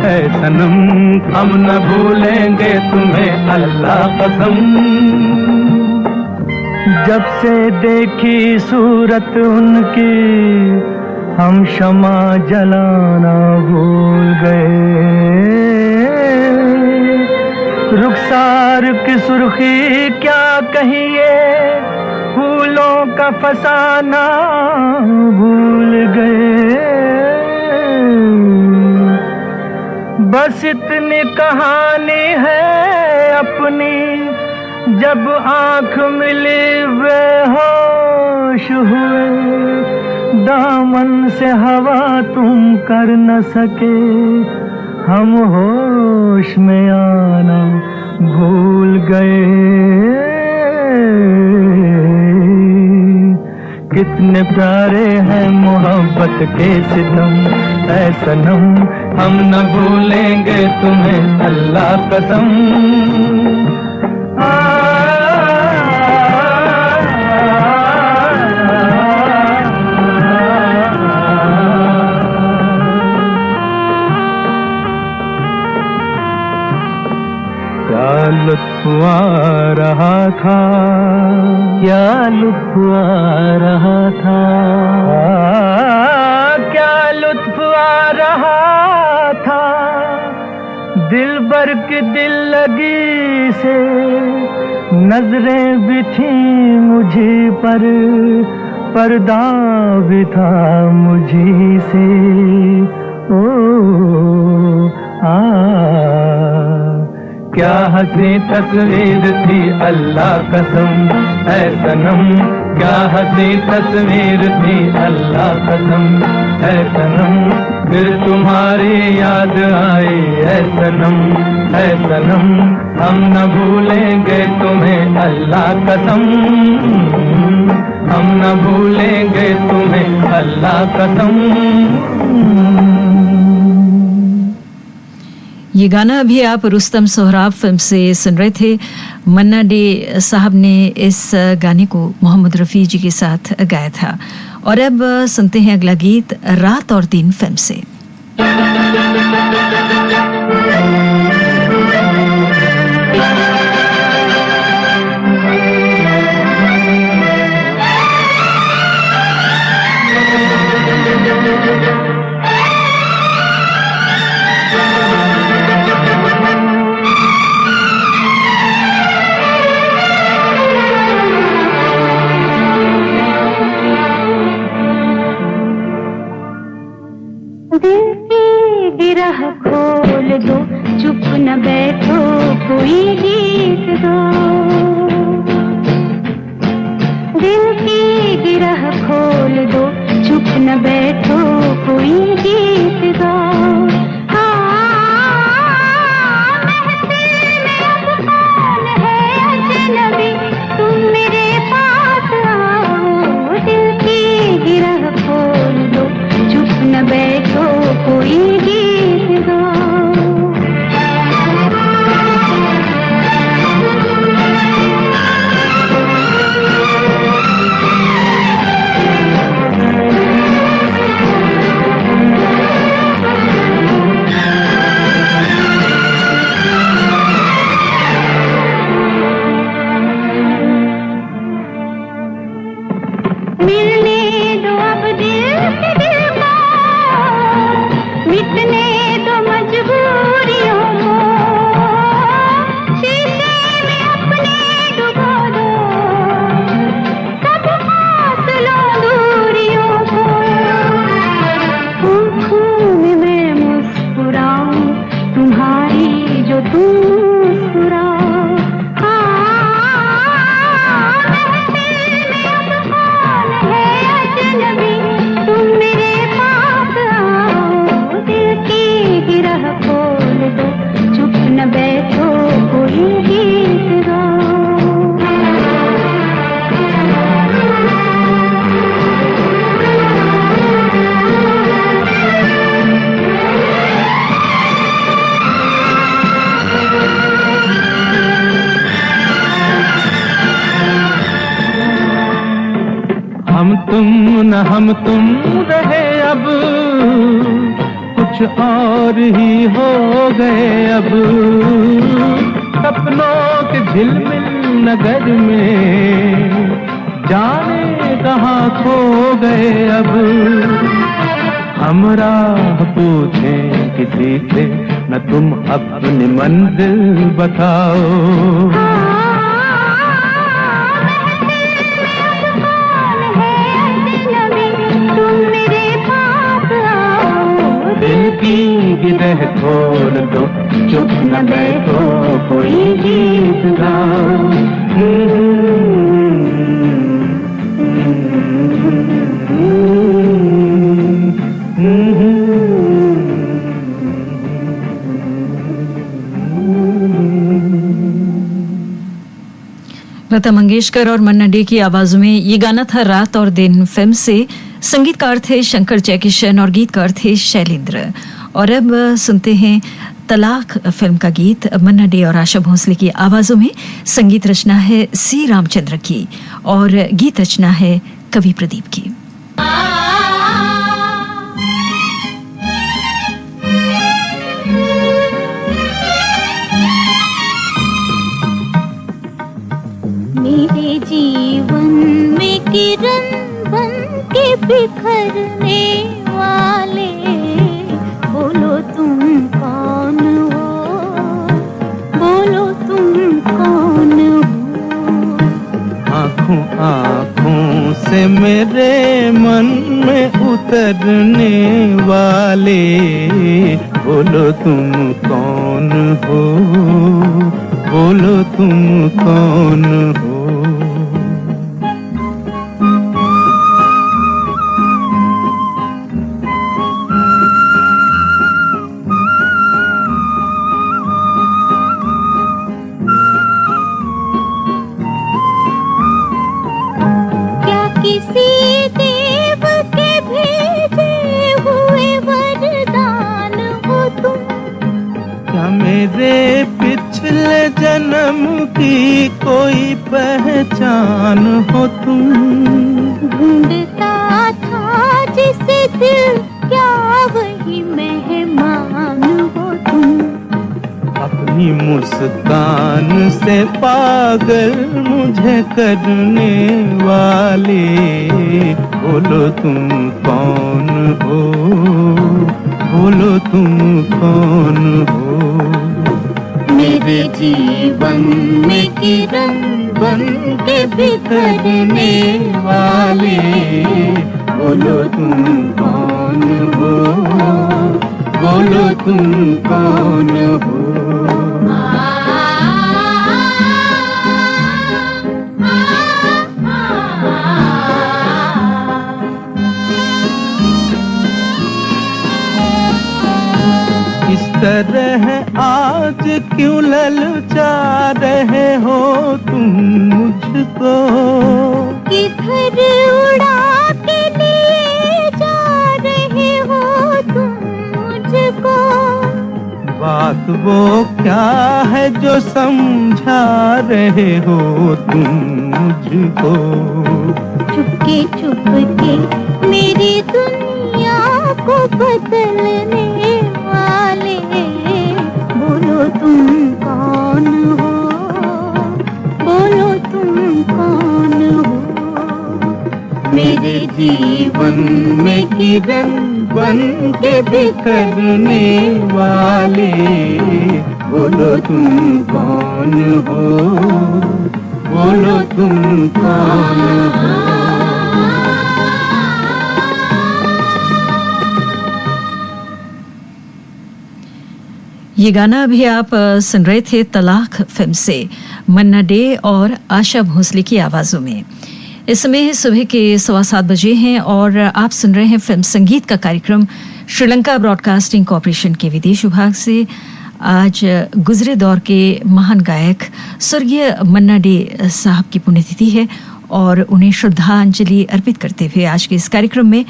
है सनम, हम न भूलेंगे तुम्हें अल्लाह कसम। जब से देखी सूरत उनकी हम शमा जलाना भूल गए, रुखसार की सुर्खी क्या कहिए, फूलों का फसाना भूल गए। बस इतनी कहानी है अपनी, जब आंख मिली बेहोश हुए, दामन से हवा तुम कर न सके, हम होश में आना भूल गए। कितने प्यारे हैं मोहब्बत के सितम ऐ सनम, हम न भूलेंगे तुम्हें अल्लाह कसम। क्या लुत्फ आ रहा था, क्या लुत्फ आ रहा था, क्या लुत्फ आ रहा था, दिल भर की दिल लगी से नजरें भी थी मुझे पर, पर्दा भी था मुझे से। ओ क्या हंसी तस्वीर थी अल्लाह कसम ऐ सनम, क्या हंसी तस्वीर थी अल्लाह कसम ऐ सनम, फिर तुम्हारी याद आई ऐ सनम, ऐ सनम, हम न भूलेंगे तुम्हें अल्लाह कसम, हम न भूलेंगे तुम्हें अल्लाह कसम। ये गाना अभी आप रुस्तम सोहराब फिल्म से सुन रहे थे। मन्ना डे साहब ने इस गाने को मोहम्मद रफ़ी जी के साथ गाया था। और अब सुनते हैं अगला गीत रात और दिन फिल्म से। दिल की गिरह खोल दो, चुप न बैठो, कोई गीत दो। दिल की गिरह खोल दो, चुप न बैठो, कोई गीत दो। महफिल में अब कौन है अजनबी, तुम मेरे पास आओ। दिल की गिरह खोल दो, चुप न बैठो, कोई गीत दो। मिलने दो अब दिल से दिल को, मिटने दो मजबूरियों को। शीशे में अपने डुबो दो, सब फासलों दूरियों को। आँखों में मैं मुस्कुराऊं, तुम्हारी जो तुम मुस्कुराओ। तुम मेरे पास आओ। दिल की गिरह खोल दो, चुप न बैठो, कोई गीत गाओ। हम तुम न हम तुम रहे अब, कुछ और ही हो गए अब। सपनों के झिलमिल नगर में जाने कहाँ खो गए अब। हम राह पूछें किसी से, न तुम अपनी मंजिल बताओ। दिल की गिरह खोल दो, चुप न बैठो, कोई गीत गाओ। लता मंगेशकर और मन्ना डे की आवाजों में ये गाना था रात और दिन फिल्म से। संगीतकार थे शंकर जयकिशन और गीतकार थे शैलेंद्र। और अब सुनते हैं तलाक फिल्म का गीत मन्ना डे और आशा भोसले की आवाजों में। संगीत रचना है सी रामचंद्र की और गीत रचना है कवि प्रदीप की। मेरे जीवन में किरण बन के बिखरने वाले, बोलो तुम कौन हो, बोलो तुम कौन हो। आँखों आँखों से मेरे मन में उतरने वाले, बोलो तुम कौन हो, बोलो तुम कौन हो। क्या किसी देव के भेजे हुए वरदान हो तुम, क्या मेरे पिछले जन्म की कोई पहचान हो तुम। ढूंढता था जिसे दिल, क्या वही मेहमान हो तुम। अपनी तेरी मुस्कान से पागल मुझे करने वाले, बोलो तुम कौन हो, बोलो तुम कौन हो। मेरे जीवन में किरण बन के बिखरने वाले, बोलो तुम कौन हो, बोलो तुम कौन हो। इस तरह आज क्यों ललचा रहे हो तुम मुझको, किधर उड़ा के ले जा रहे हो तुम मुझको। बात वो क्या है जो समझा रहे हो तुम मुझको। चुपके चुपके मेरी दुनिया को बदलने वाले, बोलो तुम कौन हो, बोलो तुम कौन हो। मेरे जीवन में किरण बन के बिखरने वाले, बोलो तुम कौन हो, बोलो तुम कौन हो। ये गाना अभी आप सुन रहे थे तलाक फिल्म से मन्ना डे और आशा भोसले की आवाज़ों में। इस समय सुबह के 7:15 बजे हैं और आप सुन रहे हैं फिल्म संगीत का कार्यक्रम श्रीलंका ब्रॉडकास्टिंग कॉरपोरेशन के विदेश विभाग से। आज गुजरे दौर के महान गायक स्वर्गीय मन्ना डे साहब की पुण्यतिथि है और उन्हें श्रद्धांजलि अर्पित करते हुए आज के इस कार्यक्रम में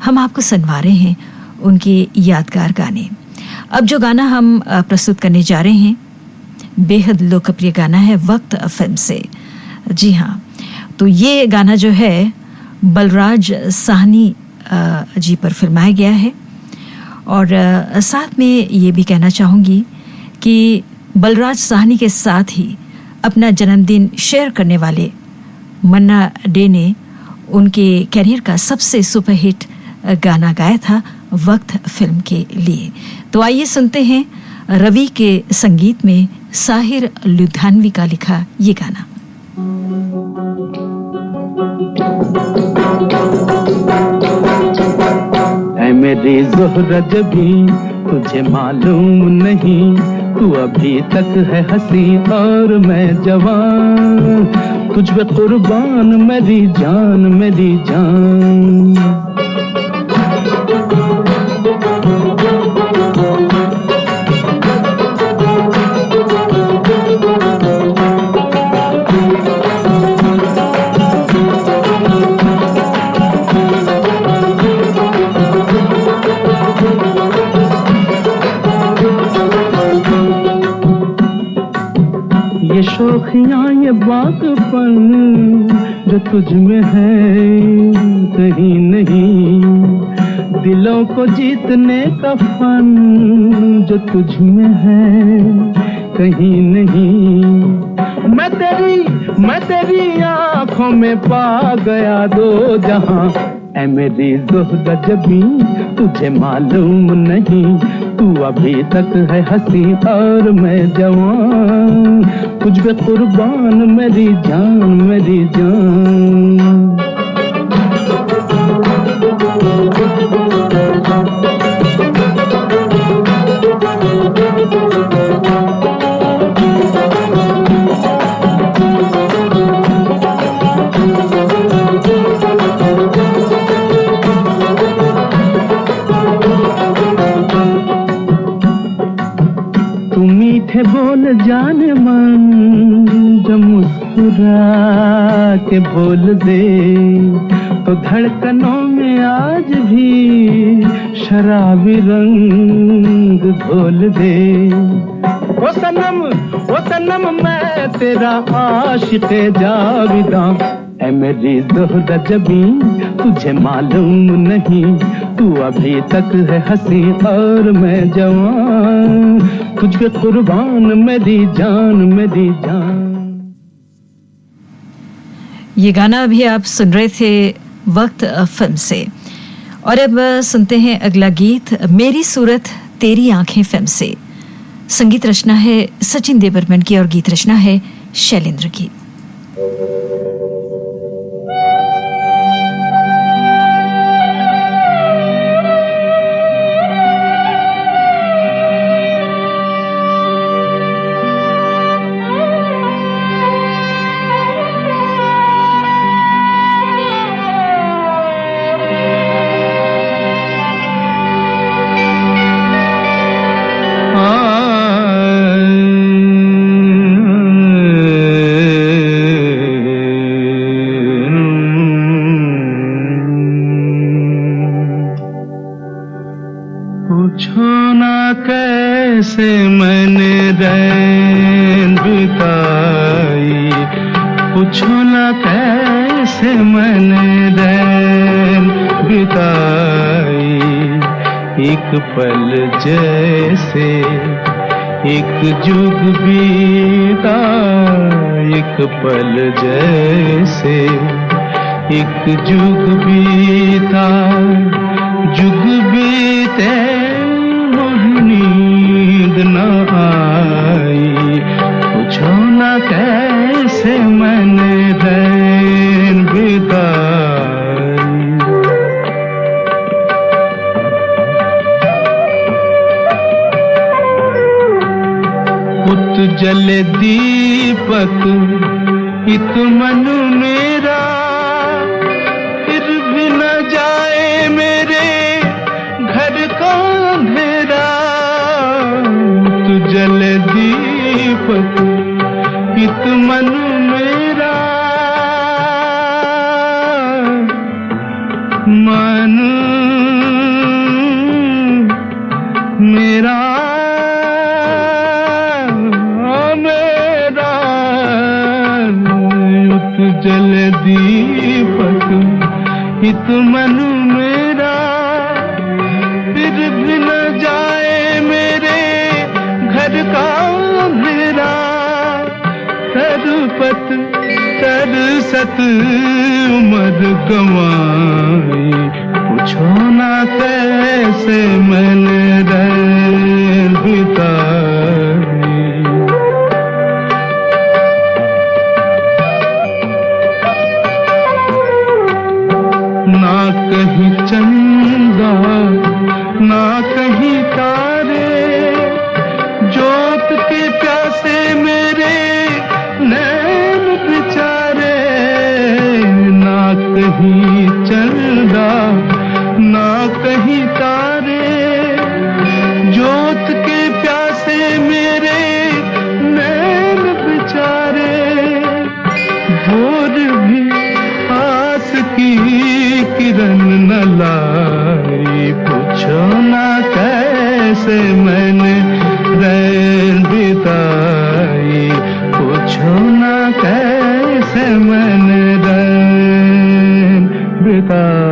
हम आपको सुनवा रहे हैं उनके यादगार गाने। अब जो गाना हम प्रस्तुत करने जा रहे हैं बेहद लोकप्रिय गाना है वक्त फिल्म से। जी हाँ, तो ये गाना जो है बलराज साहनी जी पर फिल्माया गया है और साथ में ये भी कहना चाहूँगी कि बलराज साहनी के साथ ही अपना जन्मदिन शेयर करने वाले मन्ना डे ने उनके कैरियर का सबसे सुपरहिट गाना गाया था वक्त फिल्म के लिए। तो आइए सुनते हैं रवि के संगीत में साहिर लुधियानवी का लिखा ये गाना। ऐ मेरी ज़ोहरा जबी तुझे मालूम नहीं, तू अभी तक है हंसी और मैं जवान, तुझ पे कुर्बान मेरी जान मेरी जान। ये शोखियाँ ये बागपन जो तुझ में है कहीं नहीं, दिलों को जीतने का फन जो तुझ में है कहीं नहीं। मैं तेरी आँखों में पा गया दो जहां, ऐ मेरी ज़ोहरा जबी तुझे मालूम नहीं, तू अभी तक है हंसी और मैं जवान, तुझ पे कुर्बान मेरी जान मेरी जान। बोल जाने मन जो मुस्कुरा के बोल दे, तो धड़कनों में आज भी शराबी रंग घोल दे। ओ सनम मैं तेरा आशिक़े जाविदा, ऐ मेरी ज़ोहरा जबी तुझे मालूम नहीं, तू अभी तक है हंसी और मैं जवान, तुझ पे कुर्बान मेरी जान मेरी जान। ये गाना अभी आप सुन रहे थे वक्त फिल्म से। और अब सुनते हैं अगला गीत मेरी सूरत तेरी आंखें फिल्म से। संगीत रचना है सचिन देवर्मन की और गीत रचना है शैलेंद्र की। पूछो ना कैसे मैंने रैन बिताई, पूछो ना कैसे मैंने रैन बिताई, एक पल जैसे एक जुग बीता, एक पल जैसे एक जुग बीता, जुग बीते नींद न आई, पूछो ना कैसे मैंने रैन बिताई। उत जले दीपक इत मन मेरा, फिर भी न जाए मेरे घर का अंधेरा, तू जल दीपक इत मन मेरा, मन मेरा मेरा, उत जल दीपक इत मन मेरा, फिर भी न जाए मेरे घर का अंधेरा, तरपत तरसत उम्र गंवाई, पूछो ना कैसे मैंने रैन बिताई। ना कहीं चंदा ना कहीं तारे, जोत के प्यासे मेरे नैन बेचारे, ना कहीं चंदा ना कहीं तारे, जोत के प्यासे मेरे नैन बेचारे, भोर भी आस की किरण न लाई, पूछो ना कैसे मैंने रैन बिताई, पूछो ना कैसे मैंने रैन बिताई।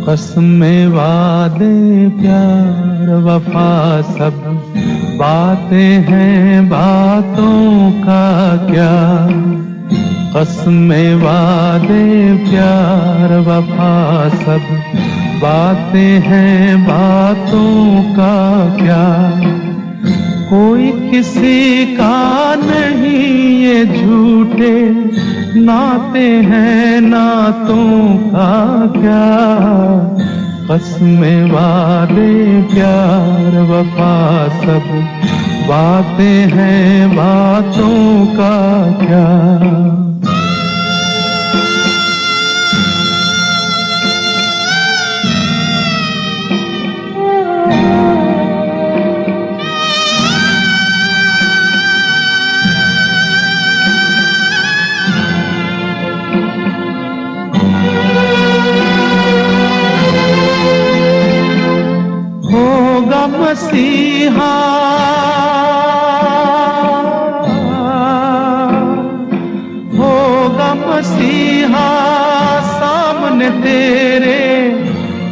कसमें वादे प्यार वफा सब बातें हैं बातों का क्या, कसमें वादे प्यार वफा सब बातें हैं बातों का क्या, कोई किसी का नहीं ये झूठे नाते हैं नातों का क्या, कसमें वादे प्यार वफा सब बातें हैं बातों का क्या। मसीहा होगा मसीहा सामने तेरे,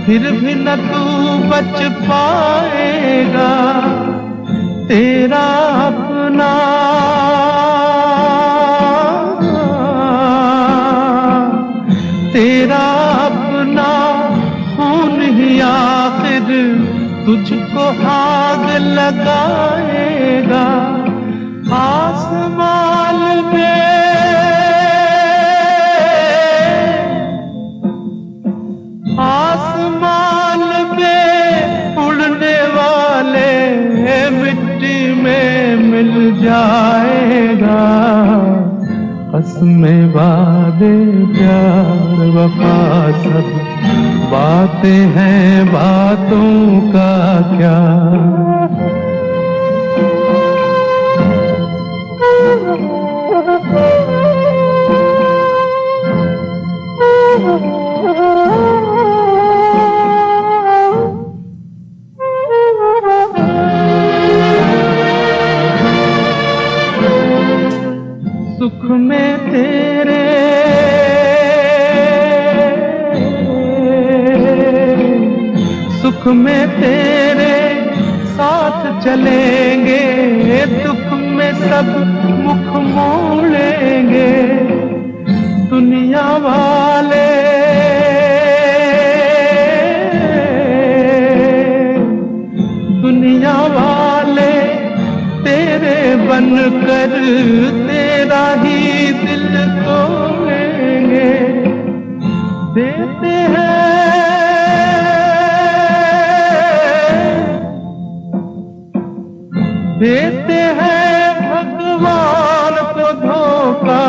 फिर भी न तू बच पाएगा। तेरा अपना तेरा अपना खून ही आखिर तुझको आग लगाएगा। आसमान में उड़ने वाले मिट्टी में मिल जाएगा। कसमें वादे प्यार वफा सब बातें हैं, बातों का क्या। सुख में तेरे सुख में तेरे साथ चलेंगे, दुख में सब मुख मोड़ेंगे। दुनिया वाले तेरे बनकर तेरा ही दिल तोड़ेंगे। देते हैं भगवान को धोखा,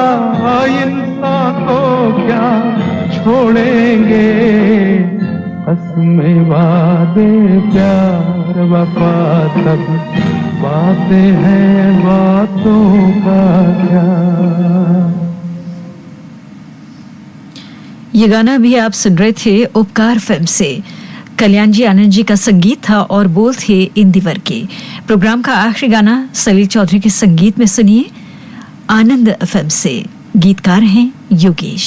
इंसान को क्या छोड़ेंगे। कसमें वादे प्यार वफा सब बातें हैं, बातों का क्या। ये गाना भी आप सुन रहे थे उपकार फिल्म से। कल्याण जी आनंद जी का संगीत था और बोल थे इंदिवर के। प्रोग्राम का आखिरी गाना सलील चौधरी के संगीत में सुनिए, आनंद फिल्म से। गीतकार हैं योगेश।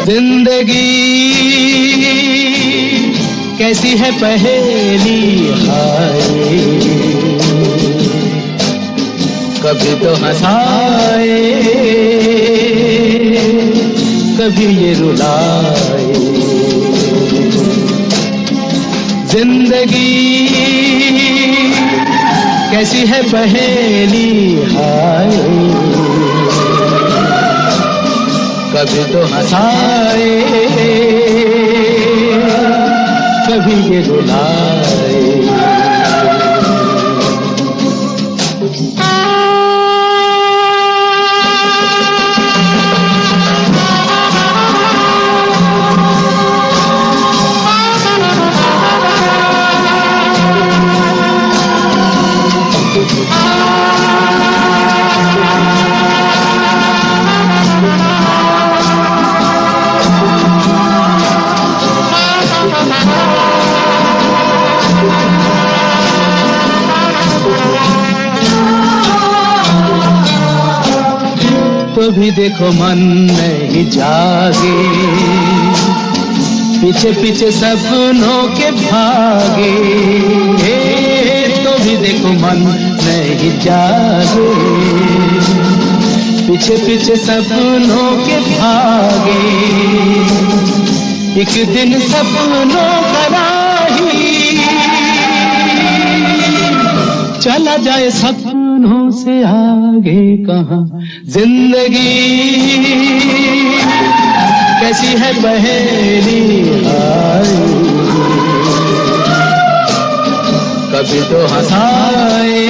जिंदगी कैसी है पहेली हाय, कभी तो हंसाए कभी ये रुलाए। जिंदगी कैसी है पहेली हाय, कभी तो हंसाए कभी ये रुलाए। तो भी देखो मन नहीं जागे, पीछे पीछे सपनों के भागे। तो भी देखो मन नहीं जागे, पीछे पीछे सपनों के भागे। एक दिन सपनों का राही चला जाए सपनों से आगे कहाँ। जिंदगी कैसी है पहेली हाय, कभी तो हंसाए,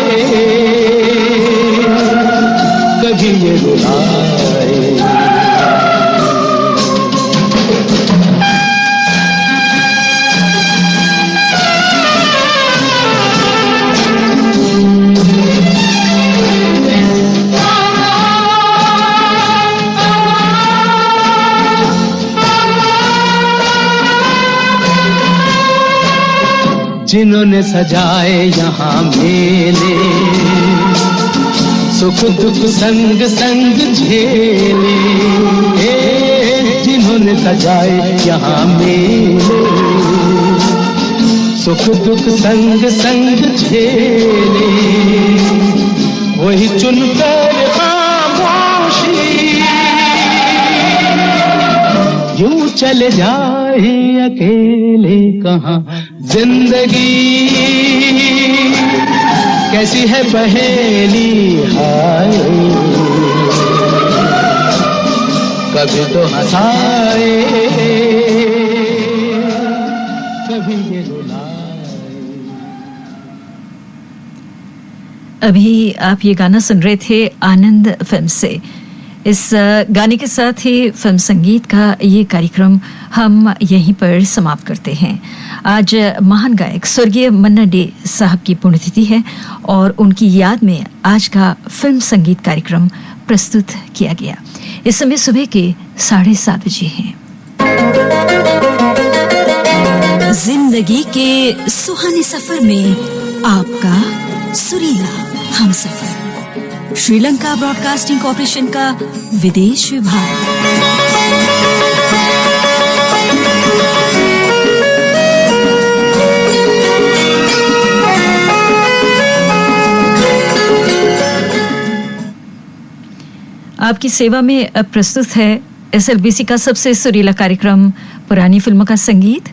कभी ये रुलाए। जिन्होंने सजाए यहाँ मेले, सुख दुख संग संग झेले, जिन्होंने सजाए यहाँ मेले, सुख दुख संग संग झेले, वही चुनकर खामोशी यूं चले जाए अकेले कहाँ। जिंदगी कैसी है पहेली हाय, कभी तो हंसाए, कभी ये रुलाए। अभी आप ये गाना सुन रहे थे आनंद फिल्म से। इस गाने के साथ ही फिल्म संगीत का ये कार्यक्रम हम यहीं पर समाप्त करते हैं। आज महान गायक स्वर्गीय मन्ना डे साहब की पुण्यतिथि है और उनकी याद में आज का फिल्म संगीत कार्यक्रम प्रस्तुत किया गया। इस समय सुबह के 7:30 बजे हैं। जिंदगी के सुहाने सफर में आपका सुरीला हमसफर, श्रीलंका ब्रॉडकास्टिंग कॉर्पोरेशन का विदेश विभाग। आपकी सेवा में अब प्रस्तुत है एसएलबीसी का सबसे सुरीला कार्यक्रम पुरानी फिल्मों का संगीत।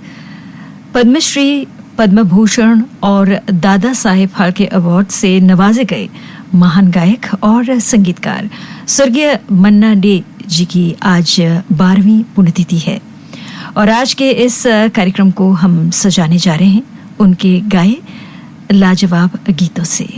पद्मश्री, पद्म भूषण और दादा साहेब फाल्के अवार्ड से नवाजे गए महान गायक और संगीतकार स्वर्गीय मन्ना डे जी की आज 12वीं पुण्यतिथि है और आज के इस कार्यक्रम को हम सजाने जा रहे हैं उनके गाए लाजवाब गीतों से।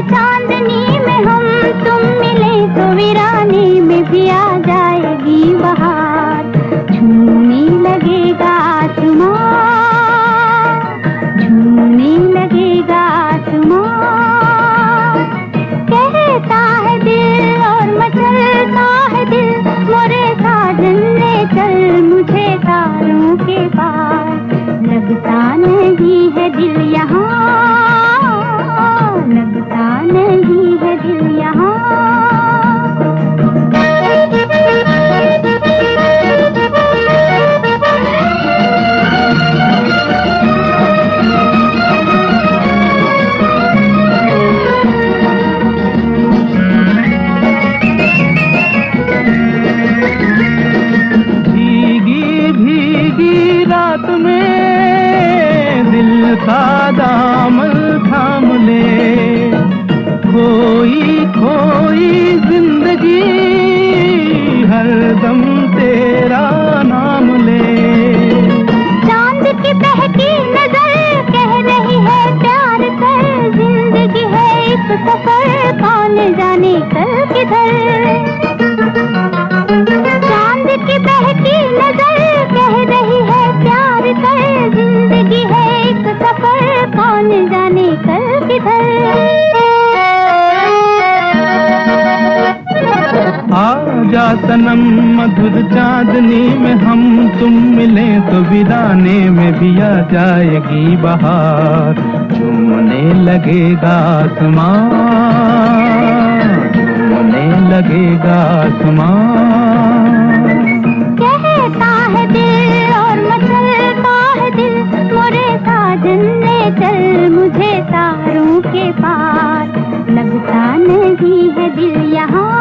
चांदनी में हम तुम मिले तो वीरानी में भी आ जाएगी बहार, झूमने लगेगा आसमां, झूमने लगेगा आसमां, कहता है दिल और मचलता है दिल, मोरे साजन ले चल मुझे तारों के पार, लगता नहीं है दिल यहाँ, लगता नहीं है दिल यहाँ। भीगी भीगी रात में दिल का दामन थाम ले, खोई खोई जिंदगी हरदम तेरा नाम ले। चांद की बहकी नजर कह रही है प्यार कर, जिंदगी है एक सफर कौन जाने कल किधर। चांद की बहकी नजर कह रही है प्यार कर, जिंदगी है एक सफर कौन जाने कल किधर। आजा सनम मधुर चांदनी में हम तुम मिले तो वीराने में भी आ जाएगी बहार, झूमने लगेगा आसमां, झूमने लगेगा आसमां, कहता है दिल और मचलता है दिल, मोरे साजन ले चल मुझे तारों के पार, लगता नहीं है दिल यहाँ,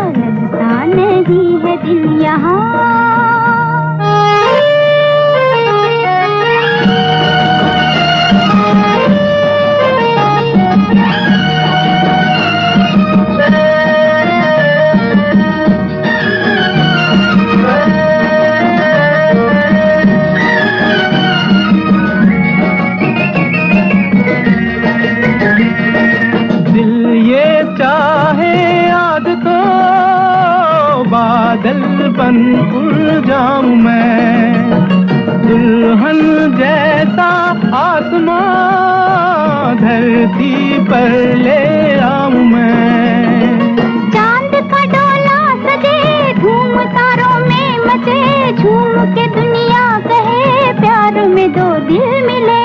लगता नहीं है दिल यहाँ। दुल्हन जाऊं मैं, दुल्हन जैसा आसमां धरती पर ले आऊं मैं। चांद का डोला सजे धूम तारों में मचे, झूम के दुनिया कहे प्यार में दो दिल मिले।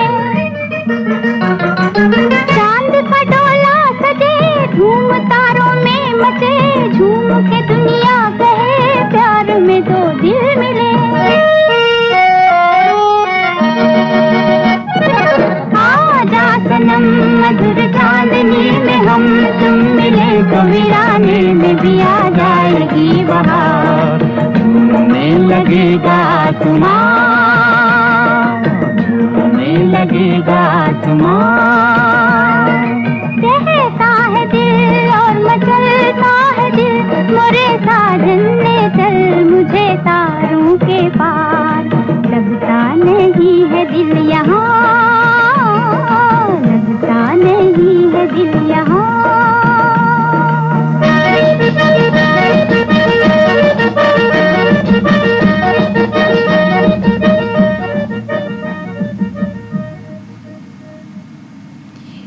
चांद का डोला सजे धूम तारों में मचे, झूम के दुनिया कहे प्यार में दो दिल मिले। आजा सनम मधुर चांदनी में हम तुम मिले, तो वीराने में भी आ जाएगी बहार, झूमने लगेगा आसमां, झूमने लगेगा आसमां। कहता है दिल और मचलता है दिल, मोरे साजन ने चल मुझे तारों के पार। लगता नहीं है दिल यहाँ, लगता नहीं है दिल यहाँ।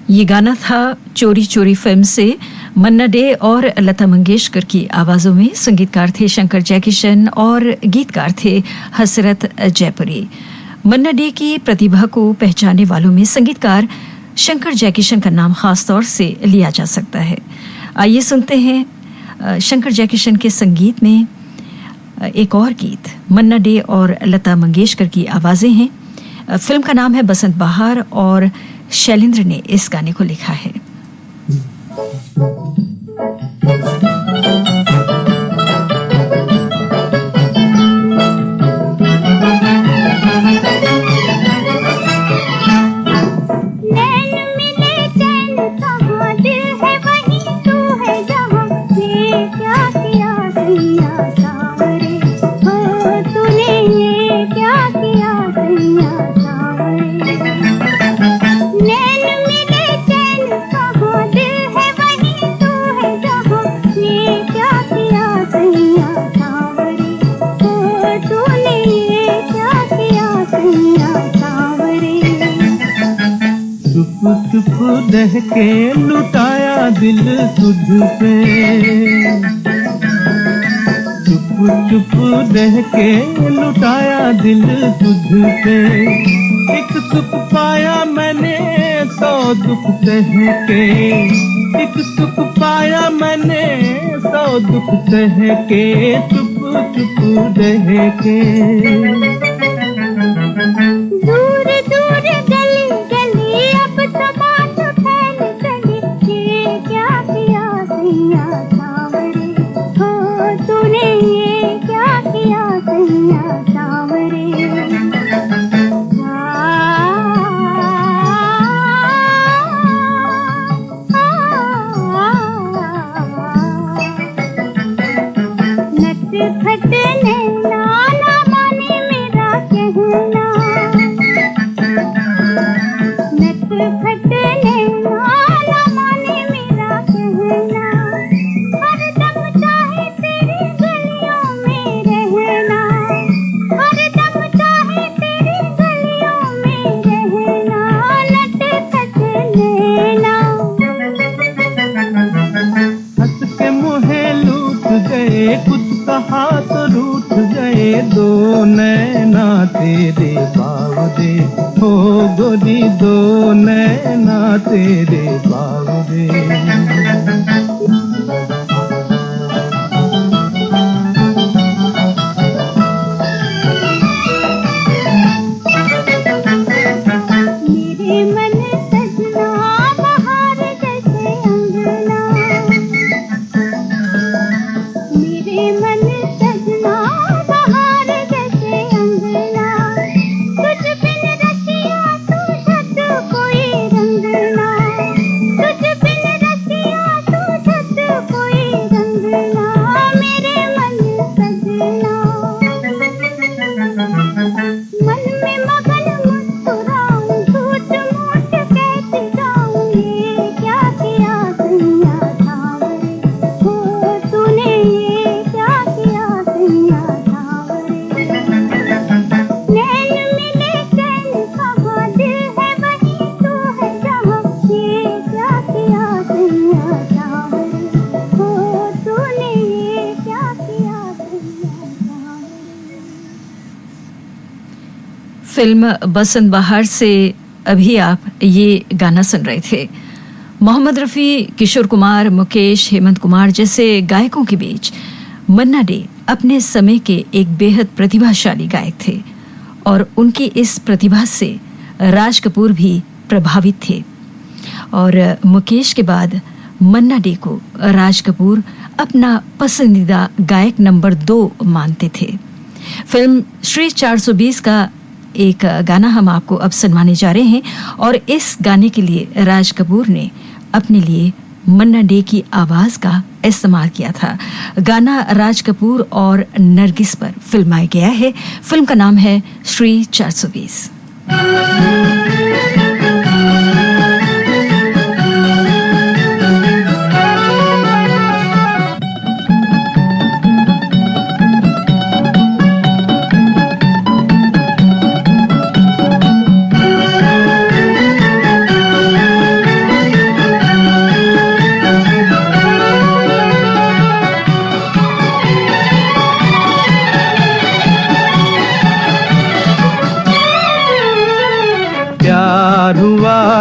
ये गाना था चोरी चोरी फिल्म से मन्ना डे और लता मंगेशकर की आवाज़ों में। संगीतकार थे शंकर जयकिशन और गीतकार थे हसरत जयपुरी। मन्ना डे की प्रतिभा को पहचानने वालों में संगीतकार शंकर जयकिशन का नाम खास तौर से लिया जा सकता है। आइए सुनते हैं शंकर जयकिशन के संगीत में एक और गीत। मन्ना डे और लता मंगेशकर की आवाज़ें हैं। फिल्म का नाम है बसंत बहार और शैलेंद्र ने इस गाने को लिखा है। चुप रह के लुटाया दिल तुझ पे, चुप चुप रह के लुटाया दिल तुझ पे। एक सुख पाया मैंने 100 दुख सह के, एक सुख पाया मैंने 100 दुख सह के। चुप चुप रह के दूर दूर गली गली अब तो बात फैल गई, ये क्या किया सैया सांवरे, हो तूने ये क्या किया सैया सांवरे। नट खटने नाना माने मेरा कहना, नट खटने नाना माने मेरा कहना। हरदम चाहे तेरी गलियों में रहना, हरदम चाहे तेरी गलियों में रहना। नट खटने ना हंस के मुहे लूट गए, कुछ कहा तो रूठ गए। दो नैना तेरे बावरे, हो गोरी दो नैना तेरे बावरे। मेरे मन सजना बहार जैसे अंगना, मेरे मन सजना बहार जैसे अंगना। तुझ बिन रसिया तू छत कोई रंगना, तुझ बिन रसिया तू छत कोई फिल्म बसंत बहार से अभी आप ये गाना सुन रहे थे। मोहम्मद रफ़ी, किशोर कुमार, मुकेश, हेमंत कुमार जैसे गायकों के बीच मन्ना डे अपने समय के एक बेहद प्रतिभाशाली गायक थे और उनकी इस प्रतिभा से राज कपूर भी प्रभावित थे और मुकेश के बाद मन्ना डे को राज कपूर अपना पसंदीदा गायक नंबर 2 मानते थे। फिल्म श्री 420 का एक गाना हम आपको अब सुनवाने जा रहे हैं और इस गाने के लिए राज कपूर ने अपने लिए मन्ना डे की आवाज का इस्तेमाल किया था। गाना राज कपूर और नरगिस पर फिल्माया गया है। फिल्म का नाम है श्री 420।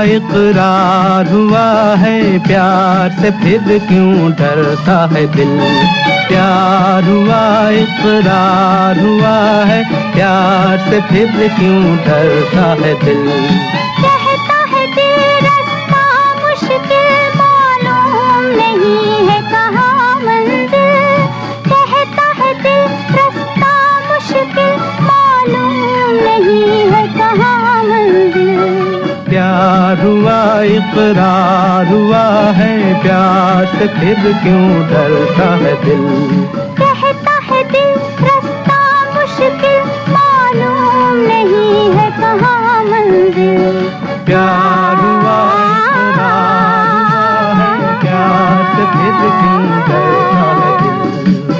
इकरार हुआ है प्यार से फिर क्यों डरता है दिल। प्यार हुआ इकरार हुआ है प्यार से फिर क्यों डरता है दिल। कहता है दिल रास्ता मुश्किल मालूम नहीं है कहाँ मंजिल। कहता है दिल रास्ता मुश्किल मालूम नहीं है कहाँ मंजिल। प्यार हुआ इकरार हुआ है प्यार से फिर क्यों डरता है दिल। कहता है दिल रास्ता मुश्किल मालूम नहीं है कहाँ मंजिल। प्यार हुआ इकरार हुआ है प्यार से फिर क्यों डरता है दिल।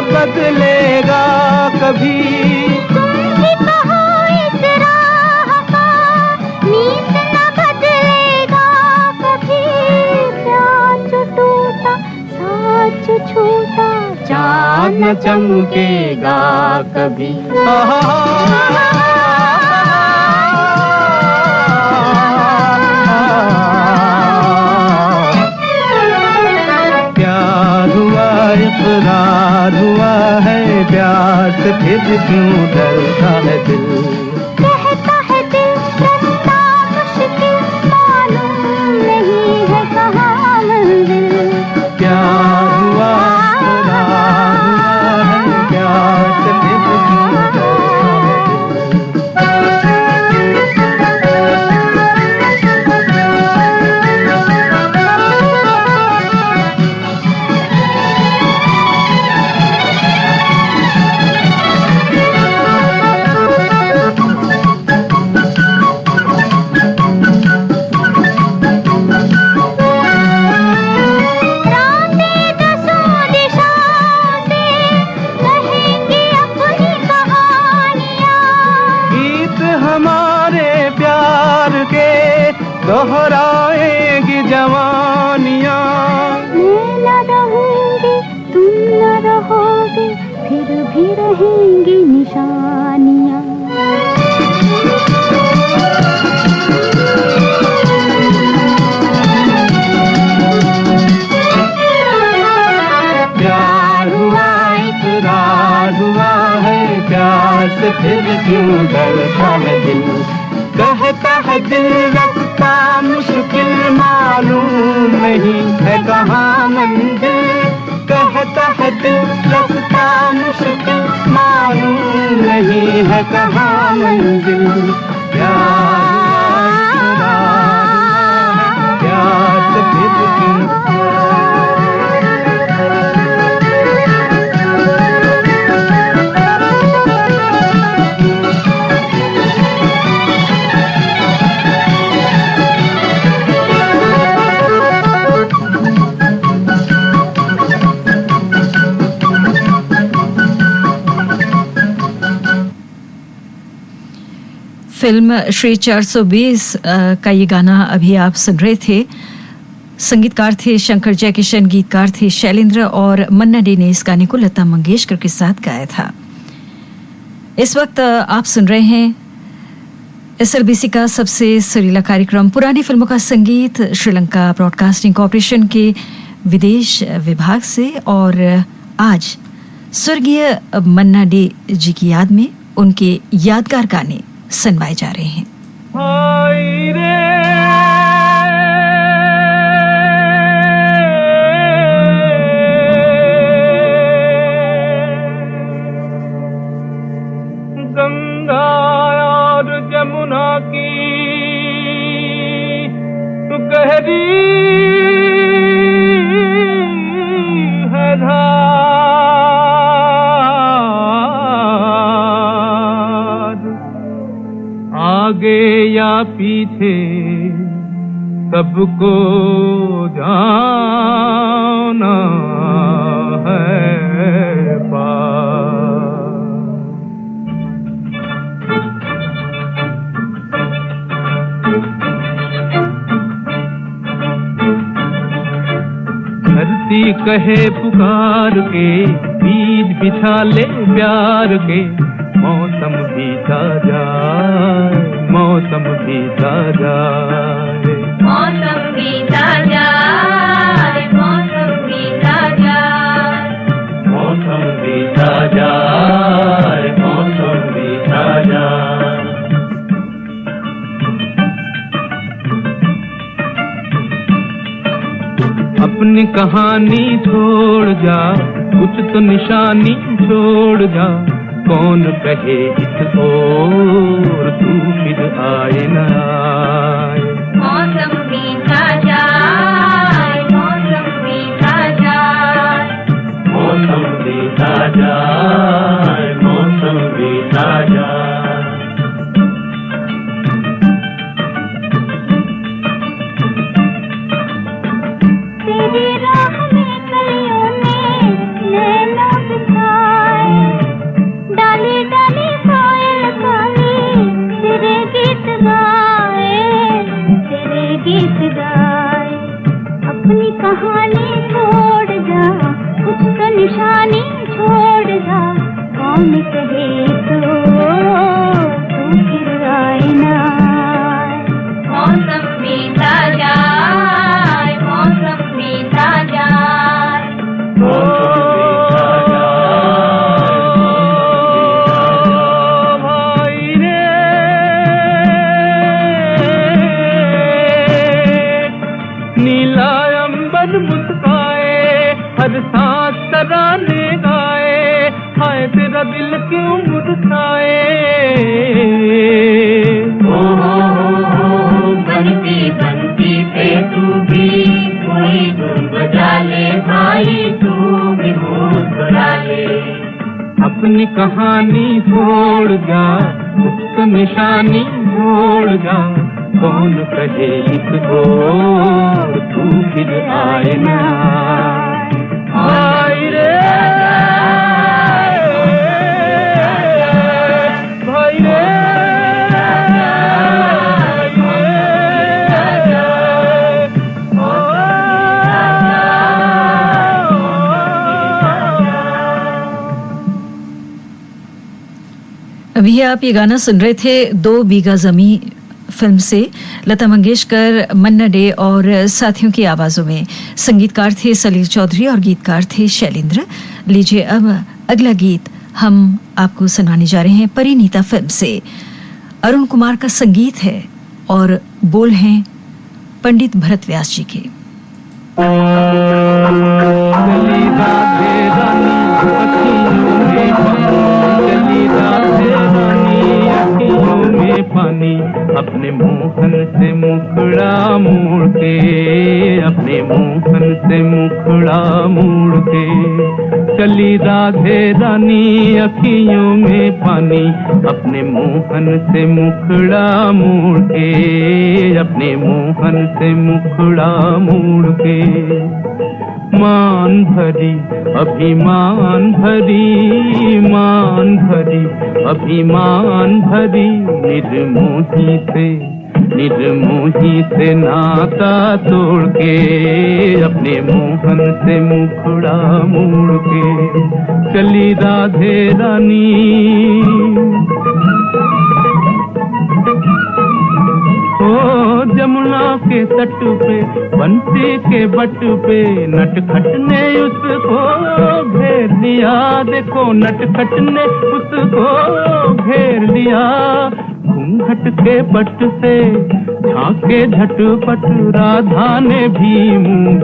बदलेगा कभी तुम ही कहो इस राह का नीत न बदलेगा कभी। प्यार जो टूटा साथ जो छूटा चाँद न चमकेगा कभी। इकरार हुआ है प्यार से फिर क्यों डरता है दिल। कहता है दिल रास्ता मुश्किल मालूम नहीं है कहाँ मंजिल। प्यार हुआ इकरार हुआ है प्यार से फिर क्यों डरता है दोहराएगी जवानियाँ। मैं न रहूंगी तुम न रहोगे फिर भी रहेंगी निशानियाँ। प्यार हुआ इकरार हुआ है प्यार से फिर क्यों डरता है दिल। कहता है दिल रास्ता मुश्किल मालूम नहीं है कहाँ मंजिल। कहता है दिल रास्ता मुश्किल मालूम नहीं है कहाँ मंजिल। प्यार प्यार से फिर क्यों फिल्म श्री 420 का ये गाना अभी आप सुन रहे थे। संगीतकार थे शंकर जयकिशन, गीतकार थे शैलेंद्र और मन्ना डे ने इस गाने को लता मंगेशकर के साथ गाया था। इस वक्त आप सुन रहे हैं SLBC का सबसे सुरीला कार्यक्रम पुरानी फिल्मों का संगीत श्रीलंका ब्रॉडकास्टिंग कॉर्पोरेशन के विदेश विभाग से, और आज स्वर्गीय मन्ना डे जी की याद में उनके यादगार गाने सुनवाए जा रहे हैं। गंगा और जमुना की गहरी है धार, आगे या पीछे सबको जाना है पार। धरती कहे पुकार के, बीज बिछा ले प्यार के, मौसम बीता जाए, मौसम बीता जाए, मौसम बीता जाए, मौसम बीता जाए, मौसम बीता जाए, मौसम बीता जाए। अपनी कहानी छोड़ जा, कुछ तो निशानी छोड़ जा, कौन कहे इस ओर तू फिर आए न आए। मौसम बीता जाए, मौसम बीता जाए, मौसम बीता जाए, मौसम बीता जाए। तेरी राह में कलियों ने नैना बिछाए, डाली डाली कोयल काली तेरे गीत गाए, तेरे गीत गाए। अपनी कहानी छोड़ जा, कुछ तो निशानी छोड़ जा, कौन कहे तो तू फिर आए ना आए। मौसम बीता जाए, मौसम बीता जाए, भाई रे नीला अंबर मुस्काए, हर सांस तराने गाए, हाय तेरा दिल क्यों मुरझाए। बनती बनती पे तू भी कोई धुन बजा ले भाई, तू भी मुस्कुरा ले। अपनी कहानी छोड़ जा, कुछ तो निशानी छोड़ जा, कौन कहे इस ओर तू फिर आए ना आए रे भाई रे। अभी आप ये गाना सुन रहे थे 2 बीघा जमी फिल्म से, लता मंगेशकर, मन्ना डे और साथियों की आवाजों में। संगीतकार थे सलील चौधरी और गीतकार थे शैलेंद्र। लीजिए अब अगला गीत हम आपको सुनाने जा रहे हैं परिणीता फिल्म से। अरुण कुमार का संगीत है और बोल हैं पंडित भरत व्यास जी के। पानी अपने मोहन से मुखड़ा मोड़ के, अपने मोहन से मुखड़ा मोड़ के चली राधे रानी अखियों में पानी, अपने मोहन से मुखड़ा मोड़ के, अपने मोहन से मुखड़ा मोड़ के। मान भरी अभिमान भरी, मान भरी अभिमान भरी, निर्मोही से नाता तोड़ के, अपने मोहन से मुखड़ा मोड़ के चली राधे रानी। ओ जमुना के तट पे बंसी के बट पे नटखट ने उसको घेर लिया, देखो नटखट ने उसको घेर लिया। घूंघट के पट से झांके झटपट राधा ने भी मुंह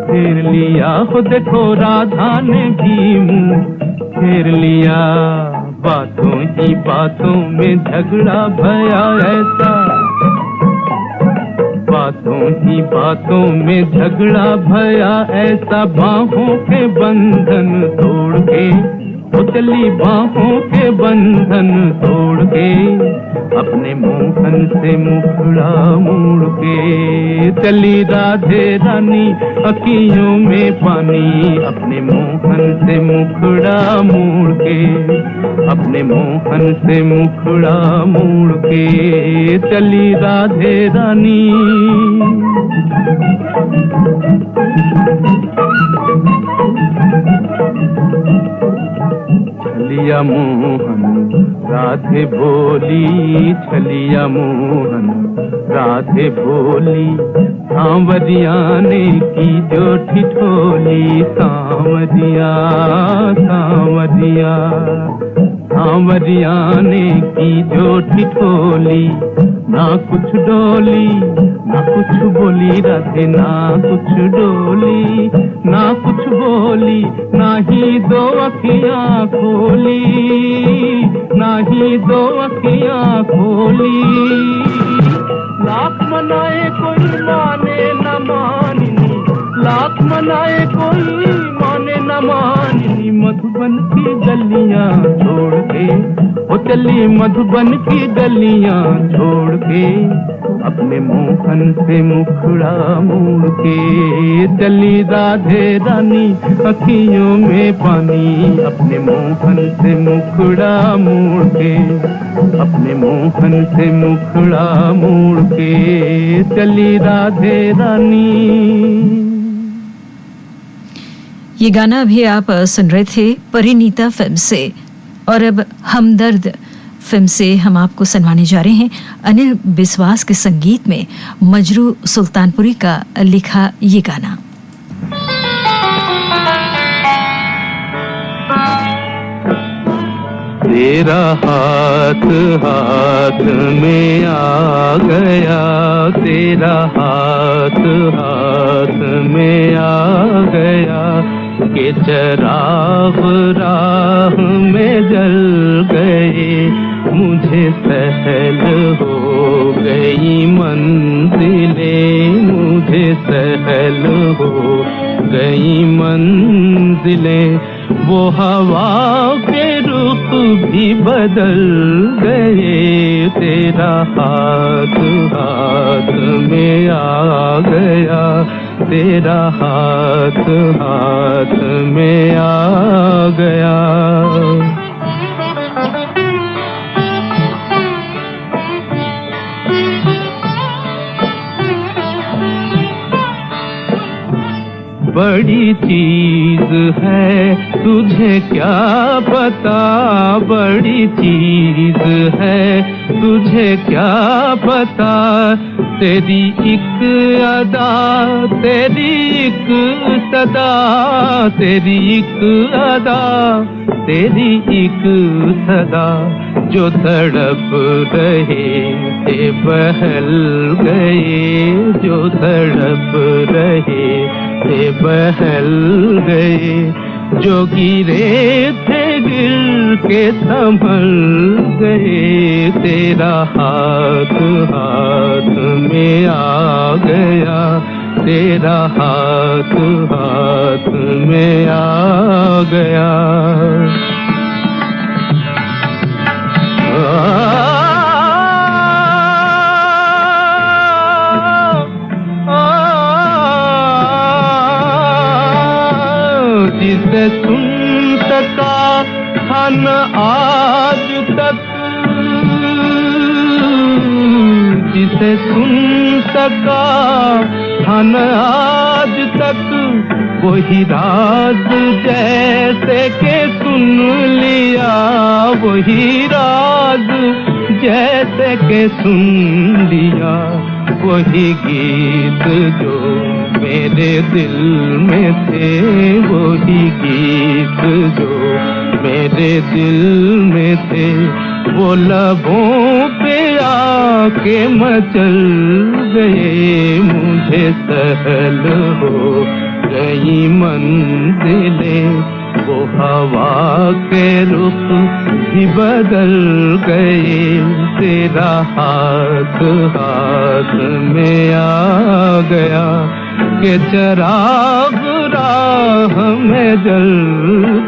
फेर लिया, हो देखो राधा ने भी मुंह फेर लिया। बातों ही बातों में झगड़ा भया ऐसा, बातों ही बातों में झगड़ा भया ऐसा, बाहों के बंधन तोड़ के वो चली बाहों के बंधन तोड़ के, अपने मोहन से मुखड़ा मोड़ के चली राधे रानी अखियों में पानी, अपने मोहन से मुखड़ा मोड़ के, अपने मोहन से मुखड़ा मोड़ के चली राधे रानी। छलिया मोहन राधे बोली, छलिया मोहन राधे बोली, सांवरिया ने की जो ठिठोली, सांवरिया सांवरिया सांवरिया ने की जो ठिठोली। ना कुछ डोली ना कुछ बोली राधे, ना कुछ डोली ना कुछ बोली, ना ही दो अखियां खोली, ना ही दो अखियां खोली। लाख मनाए कोई माने न माननी, लाख मनाए कोई माने न माननी, मधुबन की गलियां छोड़ के वो चली मधुबन की गलियां छोड़ के, अपने मोहन से मुखड़ा मोड़ के चली राधे रानी अखियों में पानी, अपने मोहन से मुखड़ा मोड़ के, अपने मोहन से मुखड़ा मोड़ के चली राधे रानी। ये गाना अभी आप सुन रहे थे परिणीता फिल्म से, और अब हमदर्द फिल्म से हम आपको सुनवाने जा रहे हैं अनिल बिस्वास के संगीत में मजरू सुल्तानपुरी का लिखा ये गाना। तेरा हाथ हाथ में आ गया, तेरा हाथ हाथ में आ गया, के चराग राह में जल गए, मुझे सहल हो गई मंजिलें, मुझे सहल हो गई मंजिलें। वो हवा के रुख भी बदल गए, तेरा हाथ हाथ में आ गया, तेरा हाथ हाथ में आ गया। बड़ी चीज है तुझे क्या पता, बड़ी चीज है तुझे क्या पता, तेरी एक अदा तेरी एक सदा, तेरी एक अदा तेरी एक सदा, जो तड़प रहे थे बहल गए, जो तड़प रहे थे बहल गए, जो गिरे थे गिर के संभल गए, तेरा हाथ हाथ में आ गया, तेरा हाथ हाथ में आ गया। जिसे सुन सका था न आज तक, जिसे सुन सका था न आज तक, वही राज जैसे के सुन लिया, वही राज जैसे के सुन लिया। वही गीत जो मेरे दिल में थे, वही गीत जो मेरे दिल में थे, वो लबों पे आके मचल गए। मुझे सहल हो गई मंजिलें, वो हवा के रुख भी बदल गए। तेरा हाथ हाथ में आ गया कि चिराग राह में जल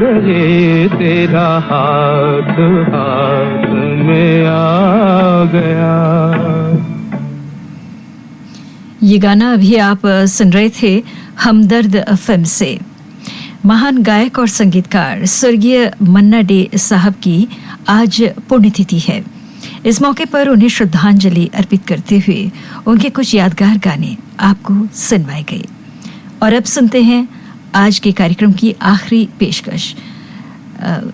गए। तेरा हाथ हाथ में आ गया। ये गाना अभी आप सुन रहे थे हमदर्द फिल्म से। महान गायक और संगीतकार स्वर्गीय मन्ना डे साहब की आज पुण्यतिथि है। इस मौके पर उन्हें श्रद्धांजलि अर्पित करते हुए उनके कुछ यादगार गाने आपको सुनवाए गए। और अब सुनते हैं आज के कार्यक्रम की आखिरी पेशकश।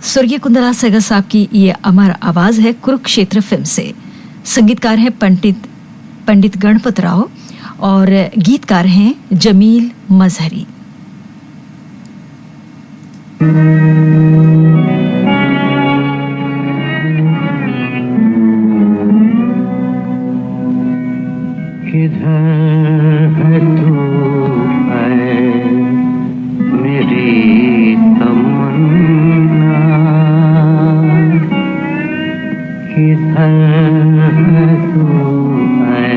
स्वर्गीय कुंदला सहगल साहब की ये अमर आवाज है कुरुक्षेत्र फिल्म से। संगीतकार हैं पंडित गणपत राव और गीतकार हैं जमील मजहरी। किधर है तू है मेरी तमन्ना, किधर है तू है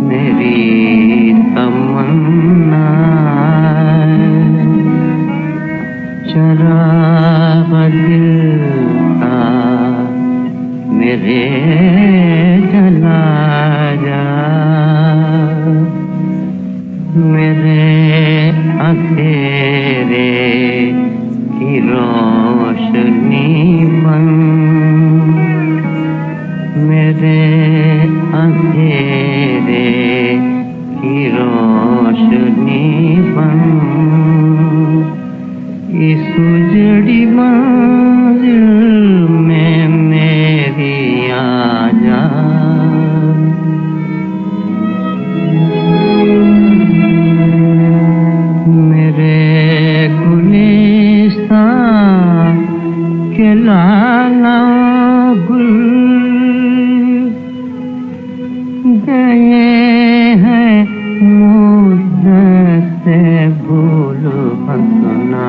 मेरी तमन्ना। चराग दिल का मेरे जला जा, मेरे अंधेरे की रोशनी बन, मेरे अंधेरे की रोशनी बन। इस उजड़ी मंजिल में मेरी आजा, मेरे गुलिस्तां के लाला गुल गए हैं मुझसे से भूल हंसना।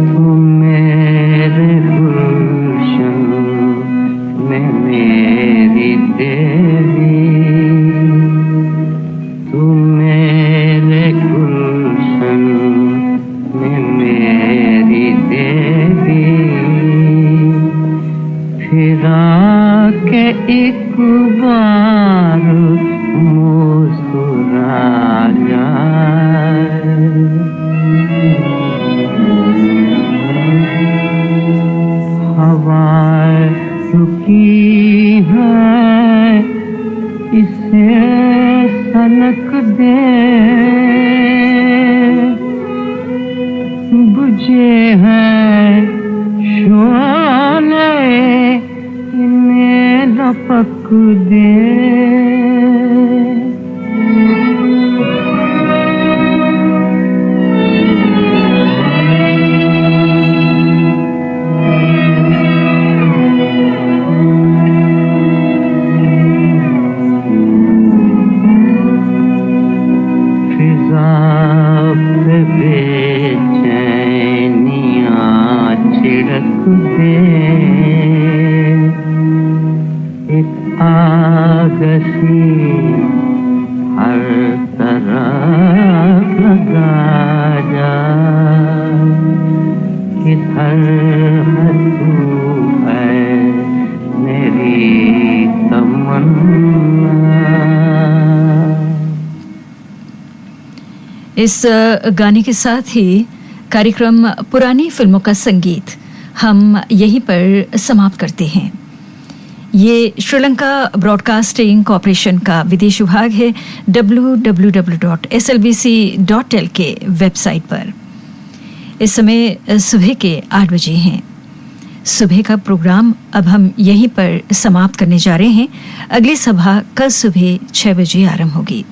तुम मेरे गुलशन में मेरी देवी, तुम मेरे गुलशन में मेरी देवी। फिरा के एक बार मुस्कुरा जाए, हवाएं रुकी है इसे सनक दे, बुझे हैं शोले इन्हें लपक दे। फिजा पे बेचैनियां जा किधर है तू है मेरी तमन्ना। इस गाने के साथ ही कार्यक्रम पुरानी फिल्मों का संगीत हम यहीं पर समाप्त करते हैं। ये श्रीलंका ब्रॉडकास्टिंग कॉरपोरेशन का विदेश विभाग है www.slbc.lk के वेबसाइट पर। इस समय सुबह के 8 बजे हैं। सुबह का प्रोग्राम अब हम यहीं पर समाप्त करने जा रहे हैं। अगली सभा कल सुबह 6 बजे आरंभ होगी।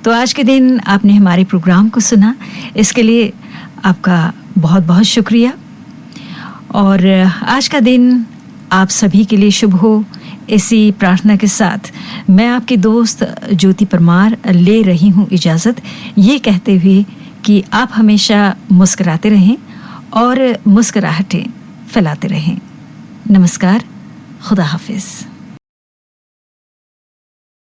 तो आज के दिन आपने हमारे प्रोग्राम को सुना, इसके लिए आपका बहुत बहुत शुक्रिया। और आज का दिन आप सभी के लिए शुभ हो, इसी प्रार्थना के साथ मैं आपकी दोस्त ज्योति परमार ले रही हूँ इजाज़त, ये कहते हुए कि आप हमेशा मुस्कुराते रहें और मुस्कुराहटें फैलाते रहें। नमस्कार, खुदा हाफिज़।